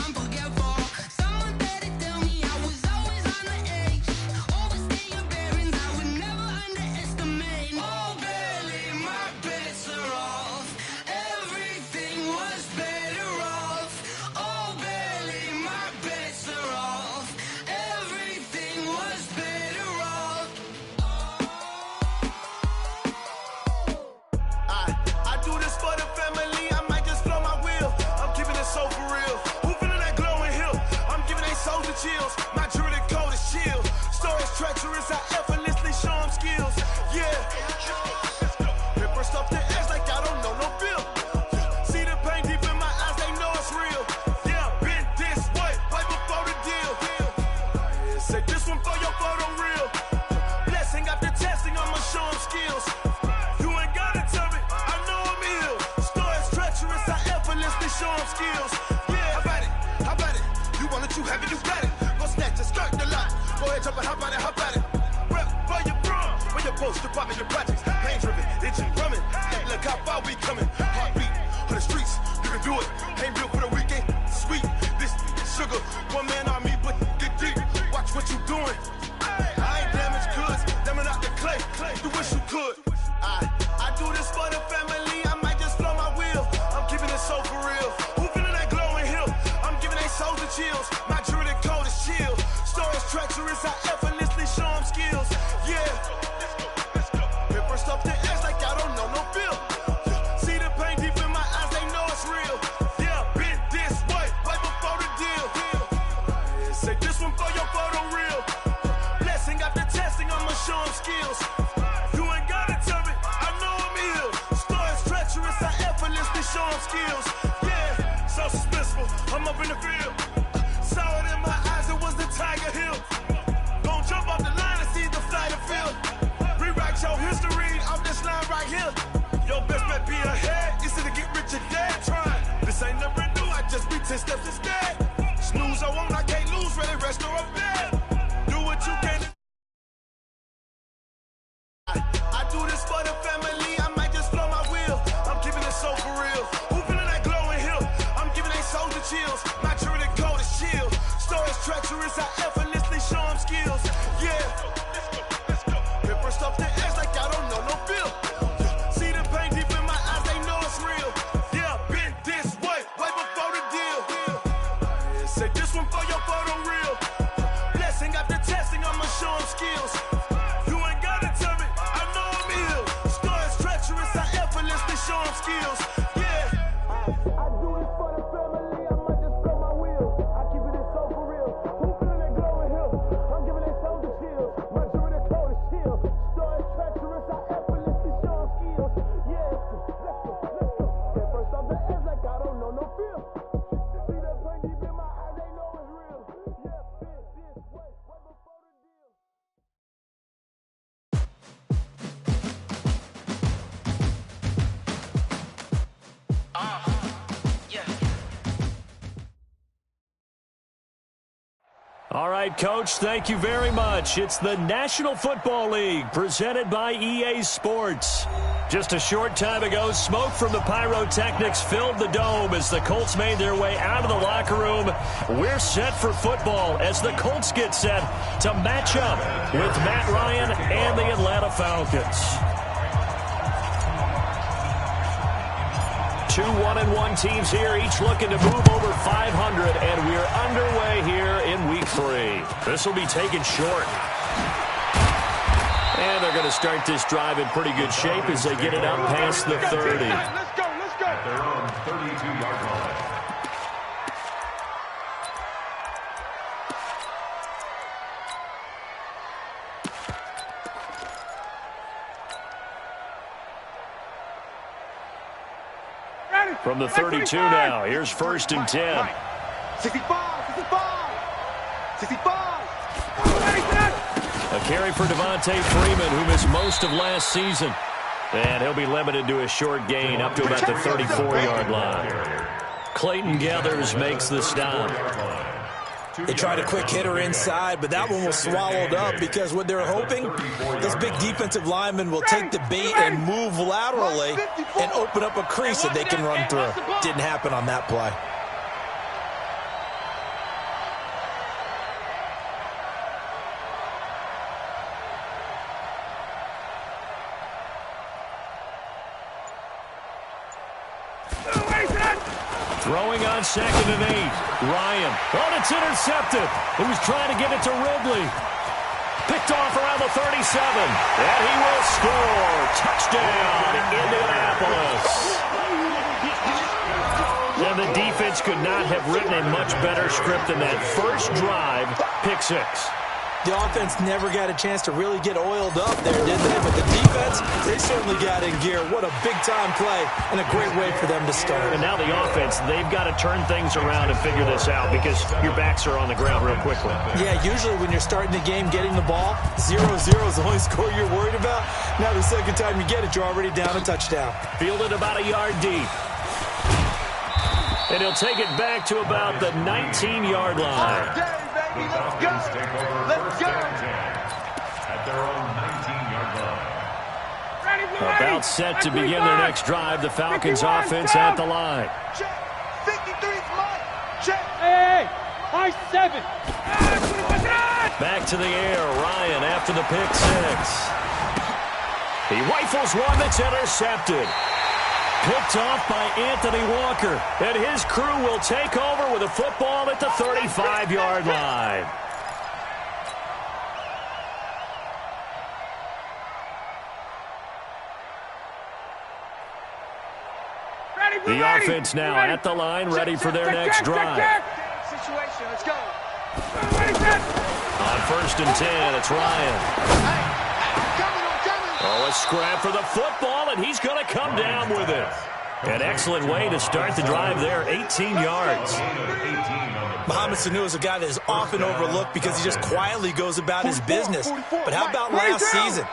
I'm forgetful. Someone better tell me I was always on the edge. Overstay your bearings, I would never underestimate. Oh, barely, my bets are off. Everything was better off. Oh, barely, my bets are off. Everything was better off. I do this for the family, I might just blow my wheel. I'm keeping it so for real. Who feeling that glowing hill? I'm giving they souls the chills. My jewelry code is chill. Stories treacherous, I effortlessly show them skills. Yeah. Paper stuff to edge like I don't know no bill. See the pain deep in my eyes, they know it's real. Yeah, been this way, right before the deal. Say this one for your you have it, you got it. Go snatch it, skirt the lot. Go ahead, jump it, hop on it, hop on it. Rep for your bro, for your post, your pop in your projects. Pain driven, engine drumming. Look how far we coming. Heartbeat on the streets, you can do it. Ain't built for the weekend. Sweet, this sugar. One man army, but get deep. Watch what you doing. I ain't damaged goods, them out the clay. You wish you could. I do this for the family. I might just blow my wheel. I'm keeping it so for real. Who feeling that glowing hill? I'm giving they souls the chills. My jewelry code is chill. Stories treacherous, I effortlessly show them skills. Yeah. Hit first up the edge like I don't know no feel. See the pain deep in my eyes, they know it's real. Yeah, been this way, right before the deal. Say this one for your photo real. Blessing after testing, I'ma show them skills. You ain't gotta tell me, I know I'm ill. Stories treacherous, I effortlessly show them skills. Yeah, so suspenseful, I'm up in the field. Saw it in my eyes, it was the Tiger Hill. Gon' jump off the line and see the flight of field. Rewrite your history off this line right here. Your best bet be ahead, easy to get rich or dead trying. This ain't never new, I just be 10 steps instead. Snooze I won't, I can't lose, ready, rest or I'm dead. Do what you can. I do this for the family, I might just blow my wheel. I'm keeping it so for real. Who feeling that glowing hill? I'm giving they souls the chills. My jewelry code is chill. Stories treacherous, I effortlessly show them skills. Yeah. Hit first off the edge like I don't know no feel. See the pain deep in my eyes, they know it's real. Yeah, been this way, way before the deal. Say this one for your photo real. Blessing after testing, I'ma show them skills. You ain't gotta tell me, I know I'm ill. Stories treacherous, I effortlessly show them skills. Yeah. I do this for the family, I might just blow my wheel. I keep it so for real. Who feeling that glowing hill? I'm giving they souls the chills. My jewelry code is chill. Stories treacherous, I effortlessly show them skills. Yeah, let's go. Get first off the edge like I don't know no feel. See that pain deep in my eyes, they know it's real. Yeah, been this way, way before the deal. All right, Coach, thank you very much. It's the National Football League presented by EA Sports. Just a short time ago, smoke from the pyrotechnics filled the dome as the Colts made their way out of the locker room. We're set for football as the Colts get set to match up with Matt Ryan and the Atlanta Falcons. Two 1-1 teams here, each looking to move over 500, and we're underway here in Week 3. This will be taken short. And they're going to start this drive in pretty good shape as they get it out past the 30. Let's go. At their own 32-yard line. From the 32 now, here's 1st and 10. 65. A carry for Devontae Freeman, who missed most of last season. And he'll be limited to a short gain up to about the 34-yard line. Clayton Gathers makes the stop. They tried a quick hitter inside, but that one was swallowed up because what they're hoping, those big defensive linemen will take the bait and move laterally and open up a crease that they can run through. Didn't happen on that play. Throwing on 2nd and 8. Ryan. Oh, it's intercepted. He was trying to get it to Ridley. Picked off around the 37. And he will score. Touchdown, Indianapolis. And the defense could not have written a much better script than that first drive, pick 6. The offense never got a chance to really get oiled up there, did they? But the defense, they certainly got in gear. What a big-time play and a great way for them to start. And now the offense, they've got to turn things around and figure this out because your backs are on the ground real quickly. Yeah, usually when you're starting the game, getting the ball, 0-0 is the only score you're worried about. Now the second time you get it, you're already down a touchdown. Fielded about a yard deep. And he'll take it back to about the 19-yard line. The Falcons take over first and 10 at their own 19-yard line. About set to begin their next drive. The Falcons offense at the line. Check. 53's mine. Check. Hey, high 7. Back to the air. Ryan after the pick six. He rifles one that's intercepted. Picked off by Anthony Walker. And his crew will take over with a football at the 35-yard line. The offense now at the line, ready for their next drive. Situation, let's go. On first and 10, it's Ryan. Oh, a scrap for the football, and he's going to come down with it. An excellent way to start the drive there, 18 yards. Mohamed Sanu is a guy that is often overlooked because he just quietly goes about his business. But how about last season?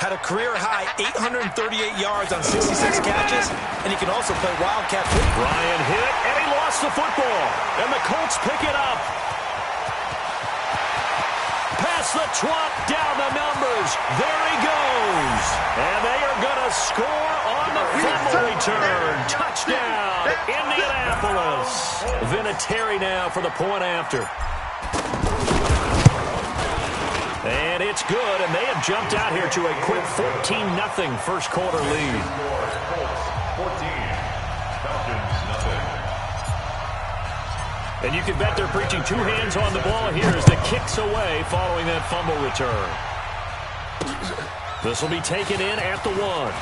Had a career-high 838 yards on 66 catches, and he can also play Wildcat football. Ryan hit, and he lost the football. And the Colts pick it up. Pass the twat, down the numbers. There he goes. And they are going to score on the fumble return. Touchdown, Indianapolis. Vinatieri now for the point after. And it's good, and they have jumped out here to a quick 14-0 first quarter lead. 14, Falcons nothing. And you can bet they're preaching two hands on the ball here as the kick's away following that fumble return. This will be taken in at the 1.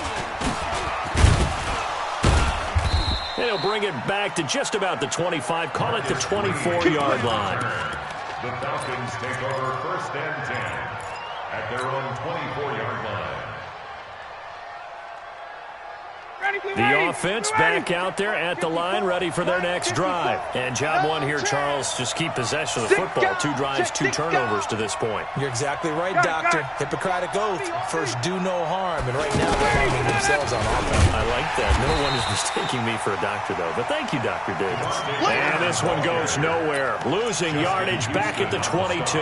And he'll bring it back to just about the 25, call it the 24-yard line. The Falcons take over first and 10 at their own 24-yard line. The offense back out there at the line, ready for their next drive. And job one here, Charles, just keep possession of the football. 2 drives, 2 turnovers to this point. You're exactly right, Doctor. Hippocratic oath. First, do no harm. And right now, they're harming themselves on offense. I like that. No one is mistaking me for a doctor, though. But thank you, Dr. Davis. And this one goes nowhere. Losing yardage back at the 22.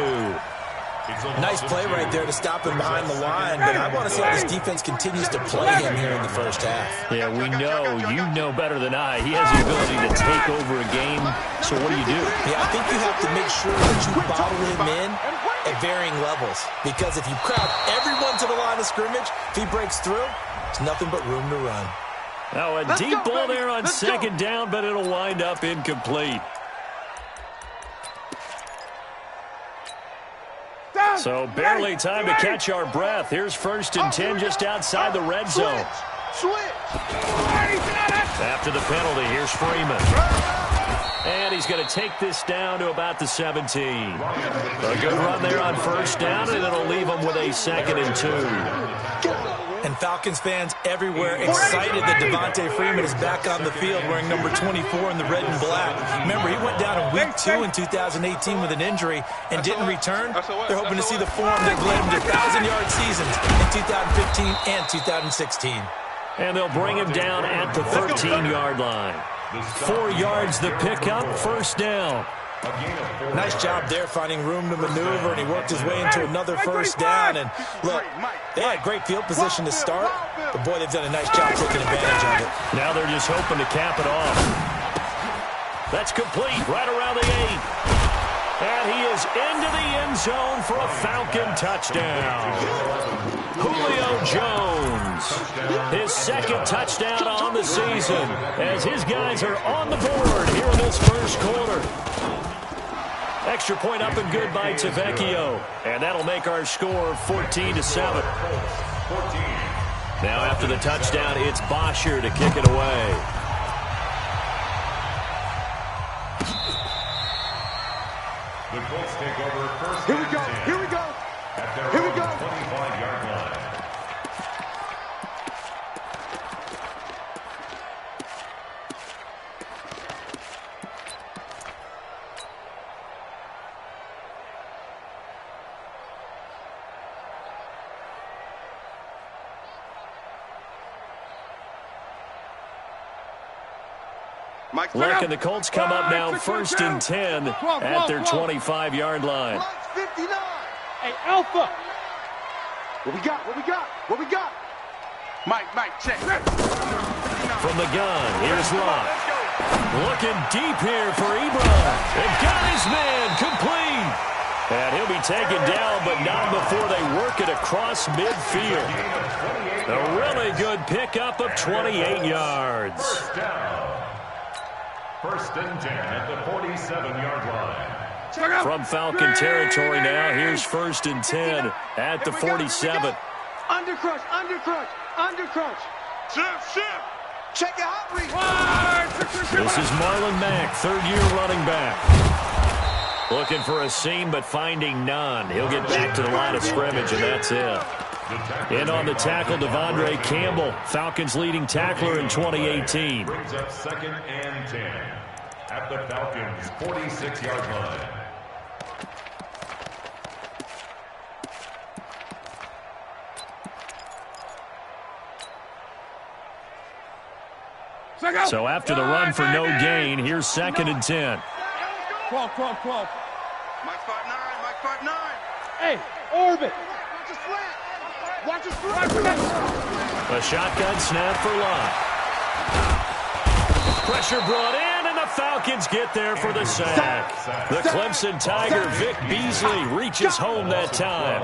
Nice play right there to stop him behind the line, but I want to see how this defense continues to play him here in the first half. Yeah, we know. You know better than I. He has the ability to take over a game, so what do you do? Yeah, I think you have to make sure that you bottle him in at varying levels, because if you crowd everyone to the line of scrimmage, if he breaks through, there's nothing but room to run. Now, a deep ball there on second down, but it'll wind up incomplete. So barely time to catch our breath. Here's first and 10 just outside the red zone. After the penalty, here's Freeman. And he's going to take this down to about the 17. A good run there on first down, and it'll leave him with a 2nd and 2. And Falcons fans everywhere excited that Devontae Freeman is back on the field wearing number 24 in the red and black. Remember, he went down in week 2 in 2018 with an injury and didn't return. They're hoping to see the form that led him to 1,000-yard seasons in 2015 and 2016. And they'll bring him down at the 13-yard line. 4 yards the pickup, first down. Nice job there finding room to maneuver, and he worked his way into another first down. And look, they had great field position to start, but boy, they've done a nice job taking advantage of it. Now they're just hoping to cap it off. That's complete right around the 8. And he is into the end zone for a Falcon touchdown. Julio Jones, his 2nd touchdown on the season, as his guys are on the board here in this first quarter. Extra point up and good by Tavecchio. And that'll make our score 14-7. Now after the touchdown, it's Bosher to kick it away. The Colts take over first. Here we go. Here we go. Here we go. 25-yard line. Look, and the Colts come up now 1st and 10 at their 25-yard line. 59. Hey, Alpha. What we got? Mike, check. From the gun, here's Locke. Looking deep here for Ebron. And got his man complete. And he'll be taken down, but not before they work it across midfield. A really good pickup of 28 yards. First down. 1st and 10 at the 47-yard line. From Falcon territory now, here's 1st and 10 at the 47. Undercrush. Shift. Check it out, This is Marlon Mack, 3rd-year running back. Looking for a seam, but finding none. He'll get back to the line of scrimmage, and that's it. In on the tackle, Devondre Campbell, Falcons' leading tackler in 2018. Brings up 2nd and 10 at the Falcons' 46-yard line. So after the run for no gain, here's 2nd and 10. 12. Mike 5'9". Hey, orbit. Watch your slant. A shotgun snap for Locke. Pressure brought in, and the Falcons get there for the sack. The Clemson Tiger, Vic Beasley, reaches home that time.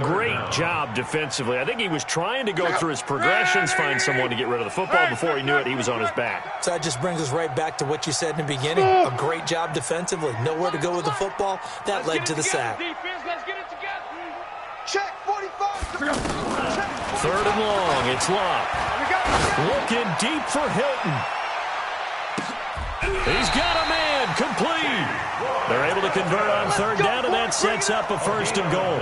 Great job defensively. I think he was trying to go through his progressions, find someone to get rid of the football. Before he knew it, he was on his back. So that just brings us right back to what you said in the beginning. A great job defensively. Nowhere to go with the football. That led to the sack. Let's get it together. Check 45. 3rd and long. It's Locke. Looking deep for Hilton. He's got a man complete. They're able to convert on 3rd down, and that sets up a 1st and goal.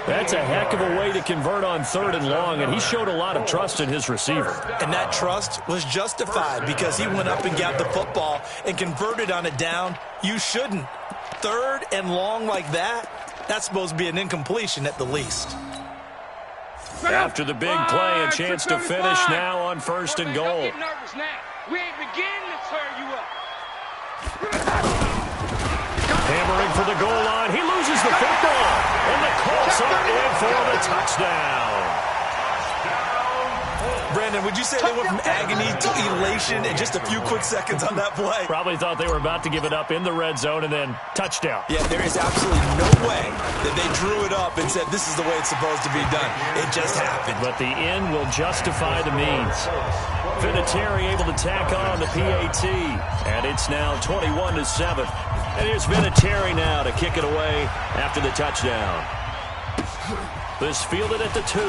That's a heck of a way to convert on 3rd and long, and he showed a lot of trust in his receiver. And that trust was justified because he went up and got the football and converted on a down. You shouldn't. 3rd and long like that, that's supposed to be an incompletion at the least. After the big play, a chance to finish now on 1st and goal. Don't get nervous now. We ain't beginning to tear you up. Hammering for the goal line. He loses the football. And the Colts are in for the touchdown. Brandon, would you say they went from agony to elation in just a few quick seconds on that play? Probably thought they were about to give it up in the red zone and then touchdown. Yeah, there is absolutely no way that they drew it up and said this is the way it's supposed to be done. It just happened. But the end will justify the means. Vinatieri able to tack on the PAT. And it's now 21-7. And here's Vinatieri now to kick it away after the touchdown. This fielded at the 2.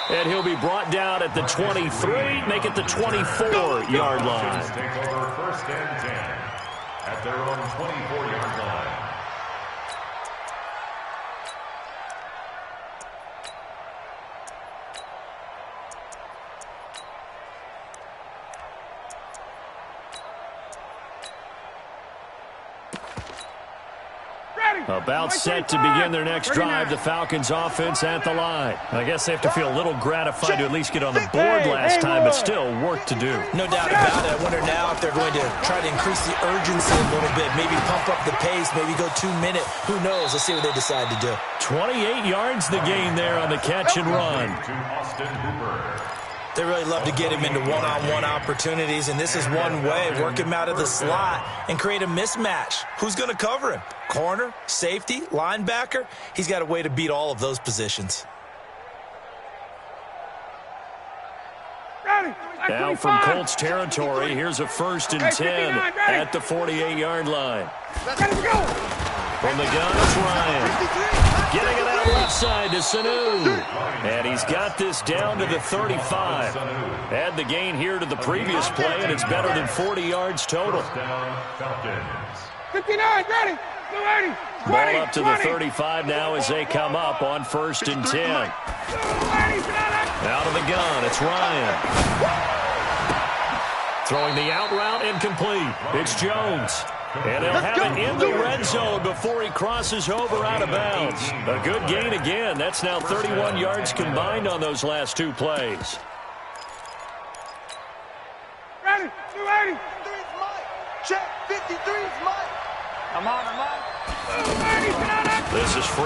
And he'll be brought down at the 23, make it the 24-yard line. Take over 1st and 10 at their own 24-yard line. About set to begin their next drive, the Falcons offense at the line. I guess they have to feel a little gratified to at least get on the board last time, but still work to do. No doubt about it. I wonder now if they're going to try to increase the urgency a little bit, maybe pump up the pace, maybe go 2-minute. Who knows? Let's see what they decide to do. 28 yards the gain there on the catch and run. They really love to get him into one-on-one opportunities, and this is one way. Work him out of the slot and create a mismatch. Who's going to cover him? Corner, safety, linebacker? He's got a way to beat all of those positions. Now from Colts territory, here's a 1st and 10 at the 48-yard line. From the gun, it's Ryan. Getting it out left side to Sanu. And he's got this down to the 35. Add the gain here to the previous play, and it's better than 40 yards total. 59, ready. Ball up to the 35 now as they come up on 1st and 10. Out of the gun, it's Ryan. Throwing the out route incomplete. It's Jones. And they'll have it in the red zone before he crosses over out of bounds. A good gain again. That's now 31 yards combined on those last 2 plays. I'm on. This is free.